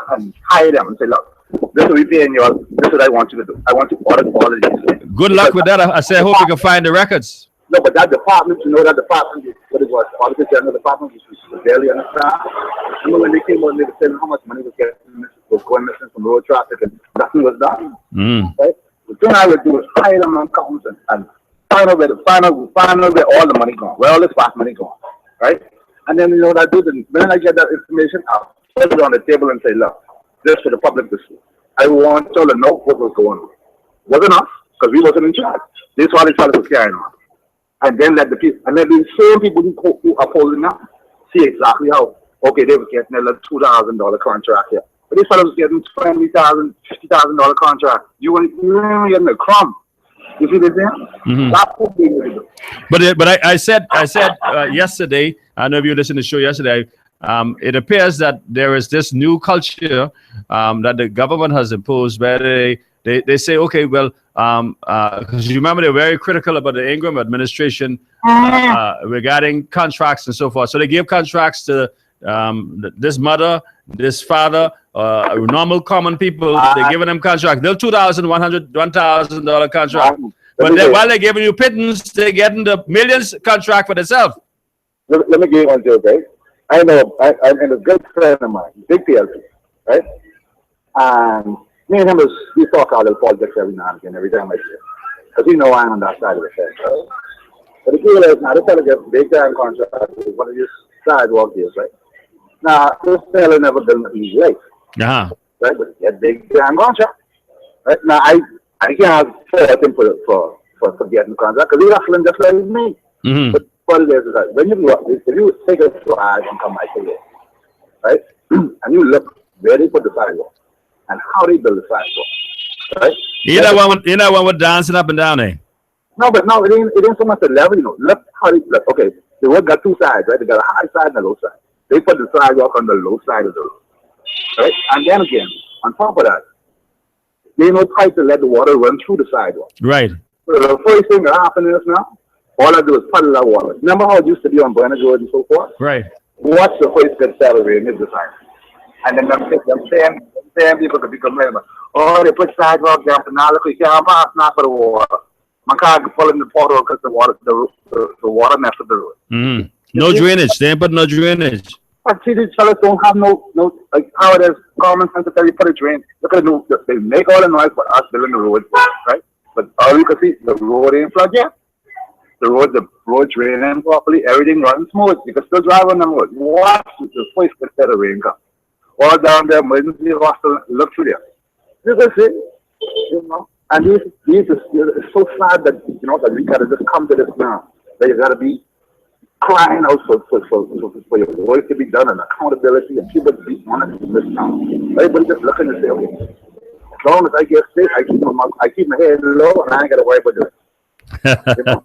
hire them and say, look, this is what we paying you. This is what I want you to do. I want you to audit all of these things. Good luck with that. I say I hope you can find the records. No, but that department, that department, what it was, Auditor General Department, which was barely understand. Remember when they came out and they were saying how much money was going missing from road traffic and nothing was done. Right? The thing I would do is hire them accountants and find out where all the money gone, where all this fast money gone, right? And then what I do, when I get that information, I'll put it on the table and say, look, this for the public to see. I want y'all to know what was going on. Wasn't us, because we wasn't in charge. This is why they tried to carry on. And then let the people, and then the same people who are holding up see exactly how, they were getting a $2,000 contract here. But this fellow was getting $20,000, $50,000 contract. You weren't getting a crumb. You see what I'm saying? That's what we need to do. But I said yesterday, I don't know if you listened to the show yesterday, it appears that there is this new culture that the government has imposed where they say, okay, well, because you remember they're very critical about the Ingram administration regarding contracts and so forth. So they give contracts to this mother, this father, normal common people. They're giving them contracts. They're $1,000 contract. But while they're giving you pittance, they're getting the millions contract for themselves. Let me give you one joke, right? I know, I'm a good friend of mine, big PLP, right? And me and him, we talk a little politics every now and again, every time I see it. Because I'm on that side of the fence, right? But the deal is, now this fellow gets big time contract with one of these sidewalk is, right? Now, this fella never done an easy life, Uh-huh. right? But he had big damn contract. Right? Now, I can't fault him for getting the contract because he's hustling just like me. Mm-hmm. But what it is that when you look, if you take a drive and come back here, right? And you look where they put the sidewalk and how they build the sidewalk, right? You know one with dancing up and down, eh? No, but no, it ain't so much the level, you know. Look how they look. Okay, the road got two sides, right? They got a high side and a low side. They put the sidewalk on the low side of the road, right? And then again, on top of that, there ain't no pipe to let the water run through the sidewalk. Right. So the first thing that happened is now, all I do is puddle that water. Remember how it used to be on Buenos Road and so forth? Right. Watch the first good Saturday and the sign. And then them same people could be complaining about, oh, they put sidewalk down for now, look, you can't pass now for the water. My car can pull in the portal because the water messed up the road. Mm-hmm. No drainage. They ain't put no drainage. I see these fellas don't have no, like how it is, common sense to tell you put a drain. Look at the they make all the noise for us building the road, right? But all you can see, the road ain't flooded yet. The road draining properly, everything runs smooth. You can still drive on the road. Watch the first set of rain come. All down there, emergency hostel, look through there. You can see, you know. And it's so sad that, you know, that we gotta just come to this now. That you gotta be crying out for your work to be done and accountability and people to be honest in this town. Everybody just looking and say, okay, as long as I get sick, I keep my head low and I ain't gotta worry about it. You know?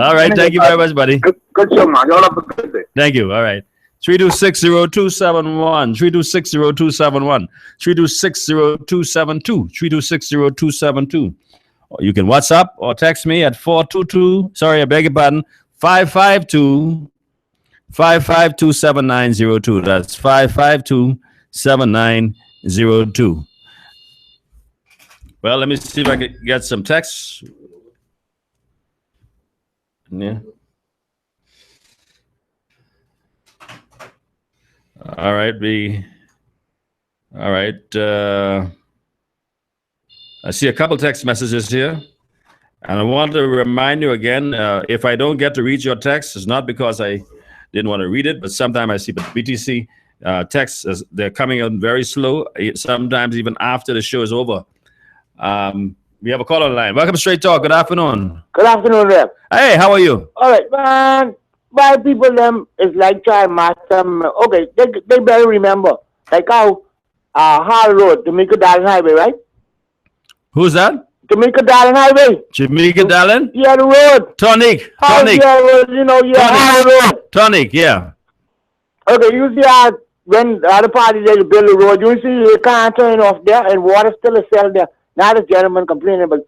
All right, thank you very much, buddy. Good show, man. Y'all have a good day. Thank you. All right. 3260271, 3260271, 3260272, 3260272. You can WhatsApp or text me at 552-7902. That's 552-7902. Well, let me see if I can get some texts. Yeah. All right, I see a couple text messages here, and I want to remind you again, if I don't get to read your text, it's not because I didn't want to read it, but sometimes I see BTC texts, they're coming in very slow, sometimes even after the show is over. We have a call on the line. Welcome to Straight Talk. Good afternoon. Good afternoon, Rep. Hey, how are you? All right, man. Why people them is like try master. Okay, they better remember. Like how Hall Road, Jamaica Darling Highway, right? Who's that? Jamaica Darling Highway. Jamaica Darling? Yeah, the road. Tonic. Yeah, you know, Hall Road. Tonic, yeah. Okay, you see when the other party they build the road, you see you can't turn off there and water still is still there. Now the gentleman complaining about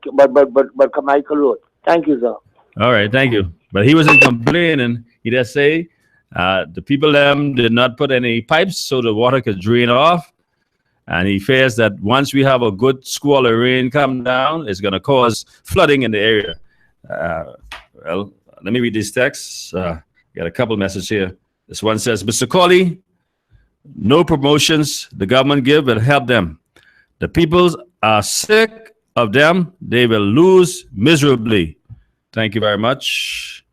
Michael Road. Thank you, sir. All right, thank you. But he wasn't complaining. He just say the people them did not put any pipes so the water could drain off. And he fears that once we have a good squall of rain come down, it's going to cause flooding in the area. Well, let me read these texts. Got a couple messages here. This one says, Mr. Cawley, no promotions the government give will help them. The people are sick of them. They will lose miserably. Thank you very much.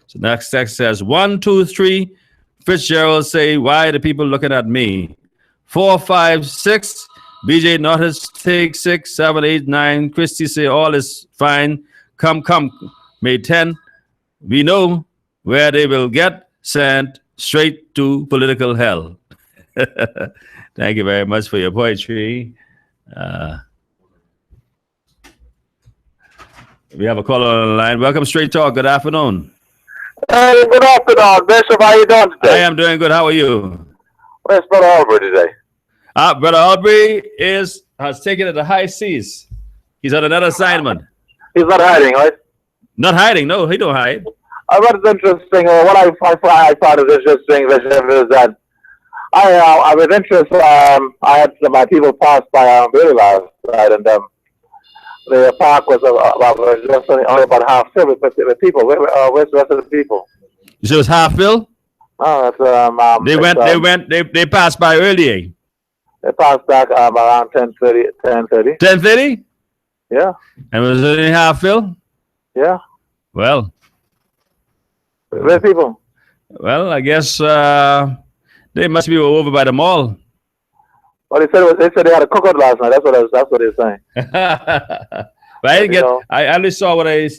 So next text says, 1, 2, 3. Fitzgerald say, why the people looking at me? 4, 5, 6. BJ Notice take 6, 7, 8, 9. Christy say all is fine. Come. May 10. We know where they will get sent straight to political hell. Thank you very much for your poetry. We have a caller on the line. Welcome, Straight Talk. Good afternoon. Hey, good afternoon, Bishop. How you doing today? I am doing good. How are you? Where's Brother Aubrey today? Brother Aubrey has taken it to high seas. He's on another assignment. He's not hiding, right? Not hiding. No, he don't hide. What is interesting, what I thought is interesting, Bishop, is that I was interested. I had my people pass by Billy last night, and the park was just only about half filled with people. Where's the rest of the people? You said it was half filled? Oh, that's They passed by earlier. They passed back around 10:30. 10:30? Yeah. And was it only half filled? Yeah. Well. Where's people? Well, I guess they must be over by the mall. Well, they said they had a cookout last night. That's what they're saying. But I didn't get. I only saw what I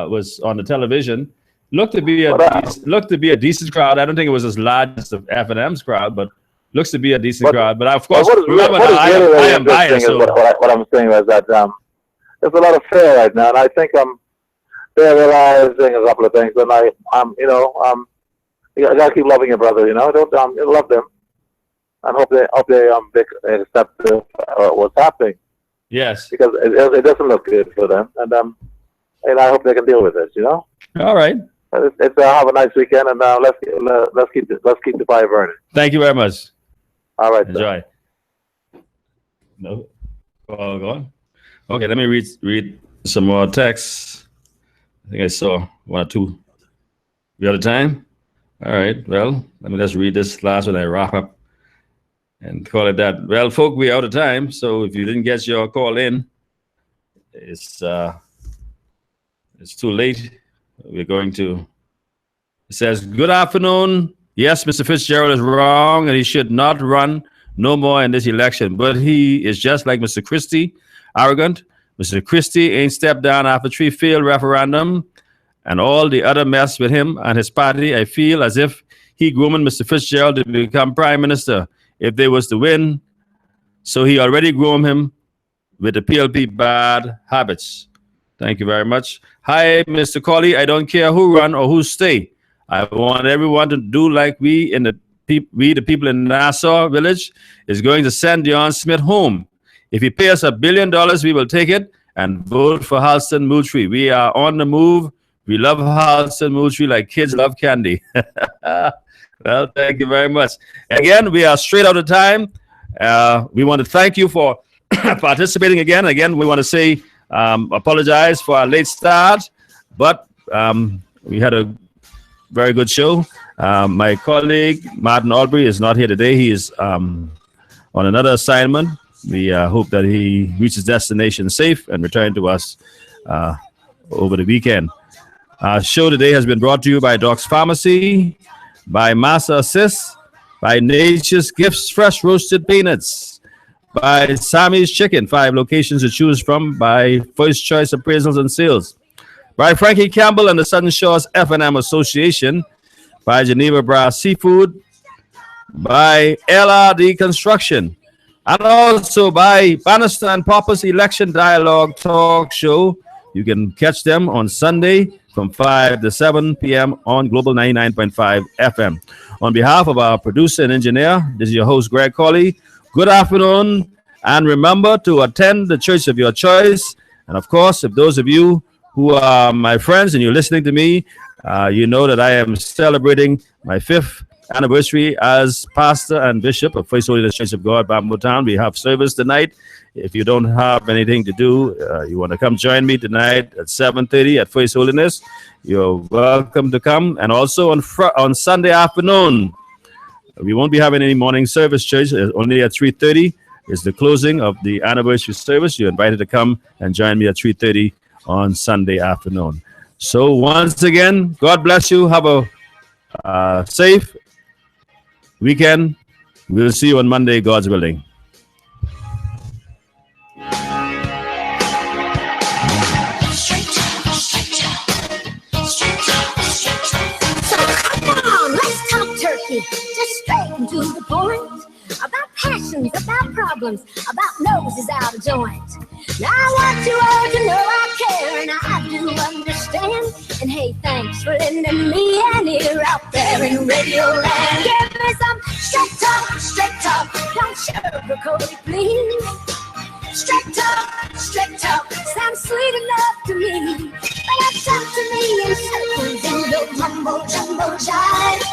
was on the television. Looked to be a decent crowd. I don't think it was as large as the F&M's crowd, but looks to be a decent crowd. But of course, remember I am biased. So. What I'm saying is that there's a lot of fear right now, and I think they're realizing a couple of things. And you gotta keep loving your brother. Don't love them, and hope they accept what's happening. Yes, because it doesn't look good for them, and I hope they can deal with this. All right. It's have a nice weekend, and let's keep the fire burning. Thank you very much. All right. Enjoy. No, go on. Okay, let me read some more texts. I think I saw one or two. We out of time? All right. Well, let me just read this last one. I wrap up and call it that. Well, folk, we out of time. So if you didn't get your call in, it's too late. We're going to. It says, "Good afternoon. Yes, Mr. Fitzgerald is wrong, and he should not run no more in this election. But he is just like Mr. Christie, arrogant. Mr. Christie ain't stepped down after 3 failed referendum, and all the other mess with him and his party. I feel as if he grooming Mr. Fitzgerald to become prime minister if they was to win. So he already groomed him with the PLP bad habits." Thank you very much. "Hi, Mr. Colley. I don't care who run or who stay. I want everyone to do like we, the people in Nassau Village, is going to send Dion Smith home. If he pays us $1 billion, we will take it and vote for Halston Moultrie. We are on the move. We love Halston Moultrie like kids love candy." Well, thank you very much. Again, we are straight out of time. We want to thank you for participating again. Again, we want to say apologize for our late start, but we had a very good show. My colleague Martin Albury is not here today. He is on another assignment. We hope that he reaches destination safe and return to us over the weekend. Our show today has been brought to you by Doc's Pharmacy, by Massa Assist, by Nature's Gifts Fresh Roasted Peanuts, by Sammy's Chicken, 5 locations to choose from, by First Choice Appraisals and Sales, by Frankie Campbell and the Southern Shores F&M Association, by Geneva Brass Seafood, by LRD Construction, and also by Bannister and Popper's Election Dialogue Talk Show. You can catch them on Sunday from 5 to 7 p.m. on Global 99.5 FM. On behalf of our producer and engineer, this is your host, Greg Colley. Good afternoon, and remember to attend the church of your choice. And of course, if those of you who are my friends and you're listening to me, you know that I am celebrating my 5th anniversary as pastor and bishop of First Holiness Church of God, Bamboo Town. We have service tonight. If you don't have anything to do, you want to come join me tonight at 7:30 at First Holiness, you're welcome to come. And also on Sunday afternoon, we won't be having any morning service, church. Only at 3:30 is the closing of the anniversary service. You're invited to come and join me at 3:30 on Sunday afternoon. So once again, God bless you. Have a safe weekend. We'll see you on Monday, God's willing. Just straight and to the point. About passions, about problems, about noses out of joint. Now I want you all to know I care and I do understand. And hey, thanks for lending me an ear out there in Radio Land. Give me some straight talk, don't sugarcoat it, please. Straight talk, sounds sweet enough to me. But it's up to me in circles and no mumbo jumbo jive.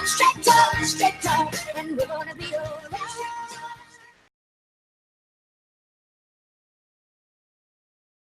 Straight talk, and we're gonna be alright.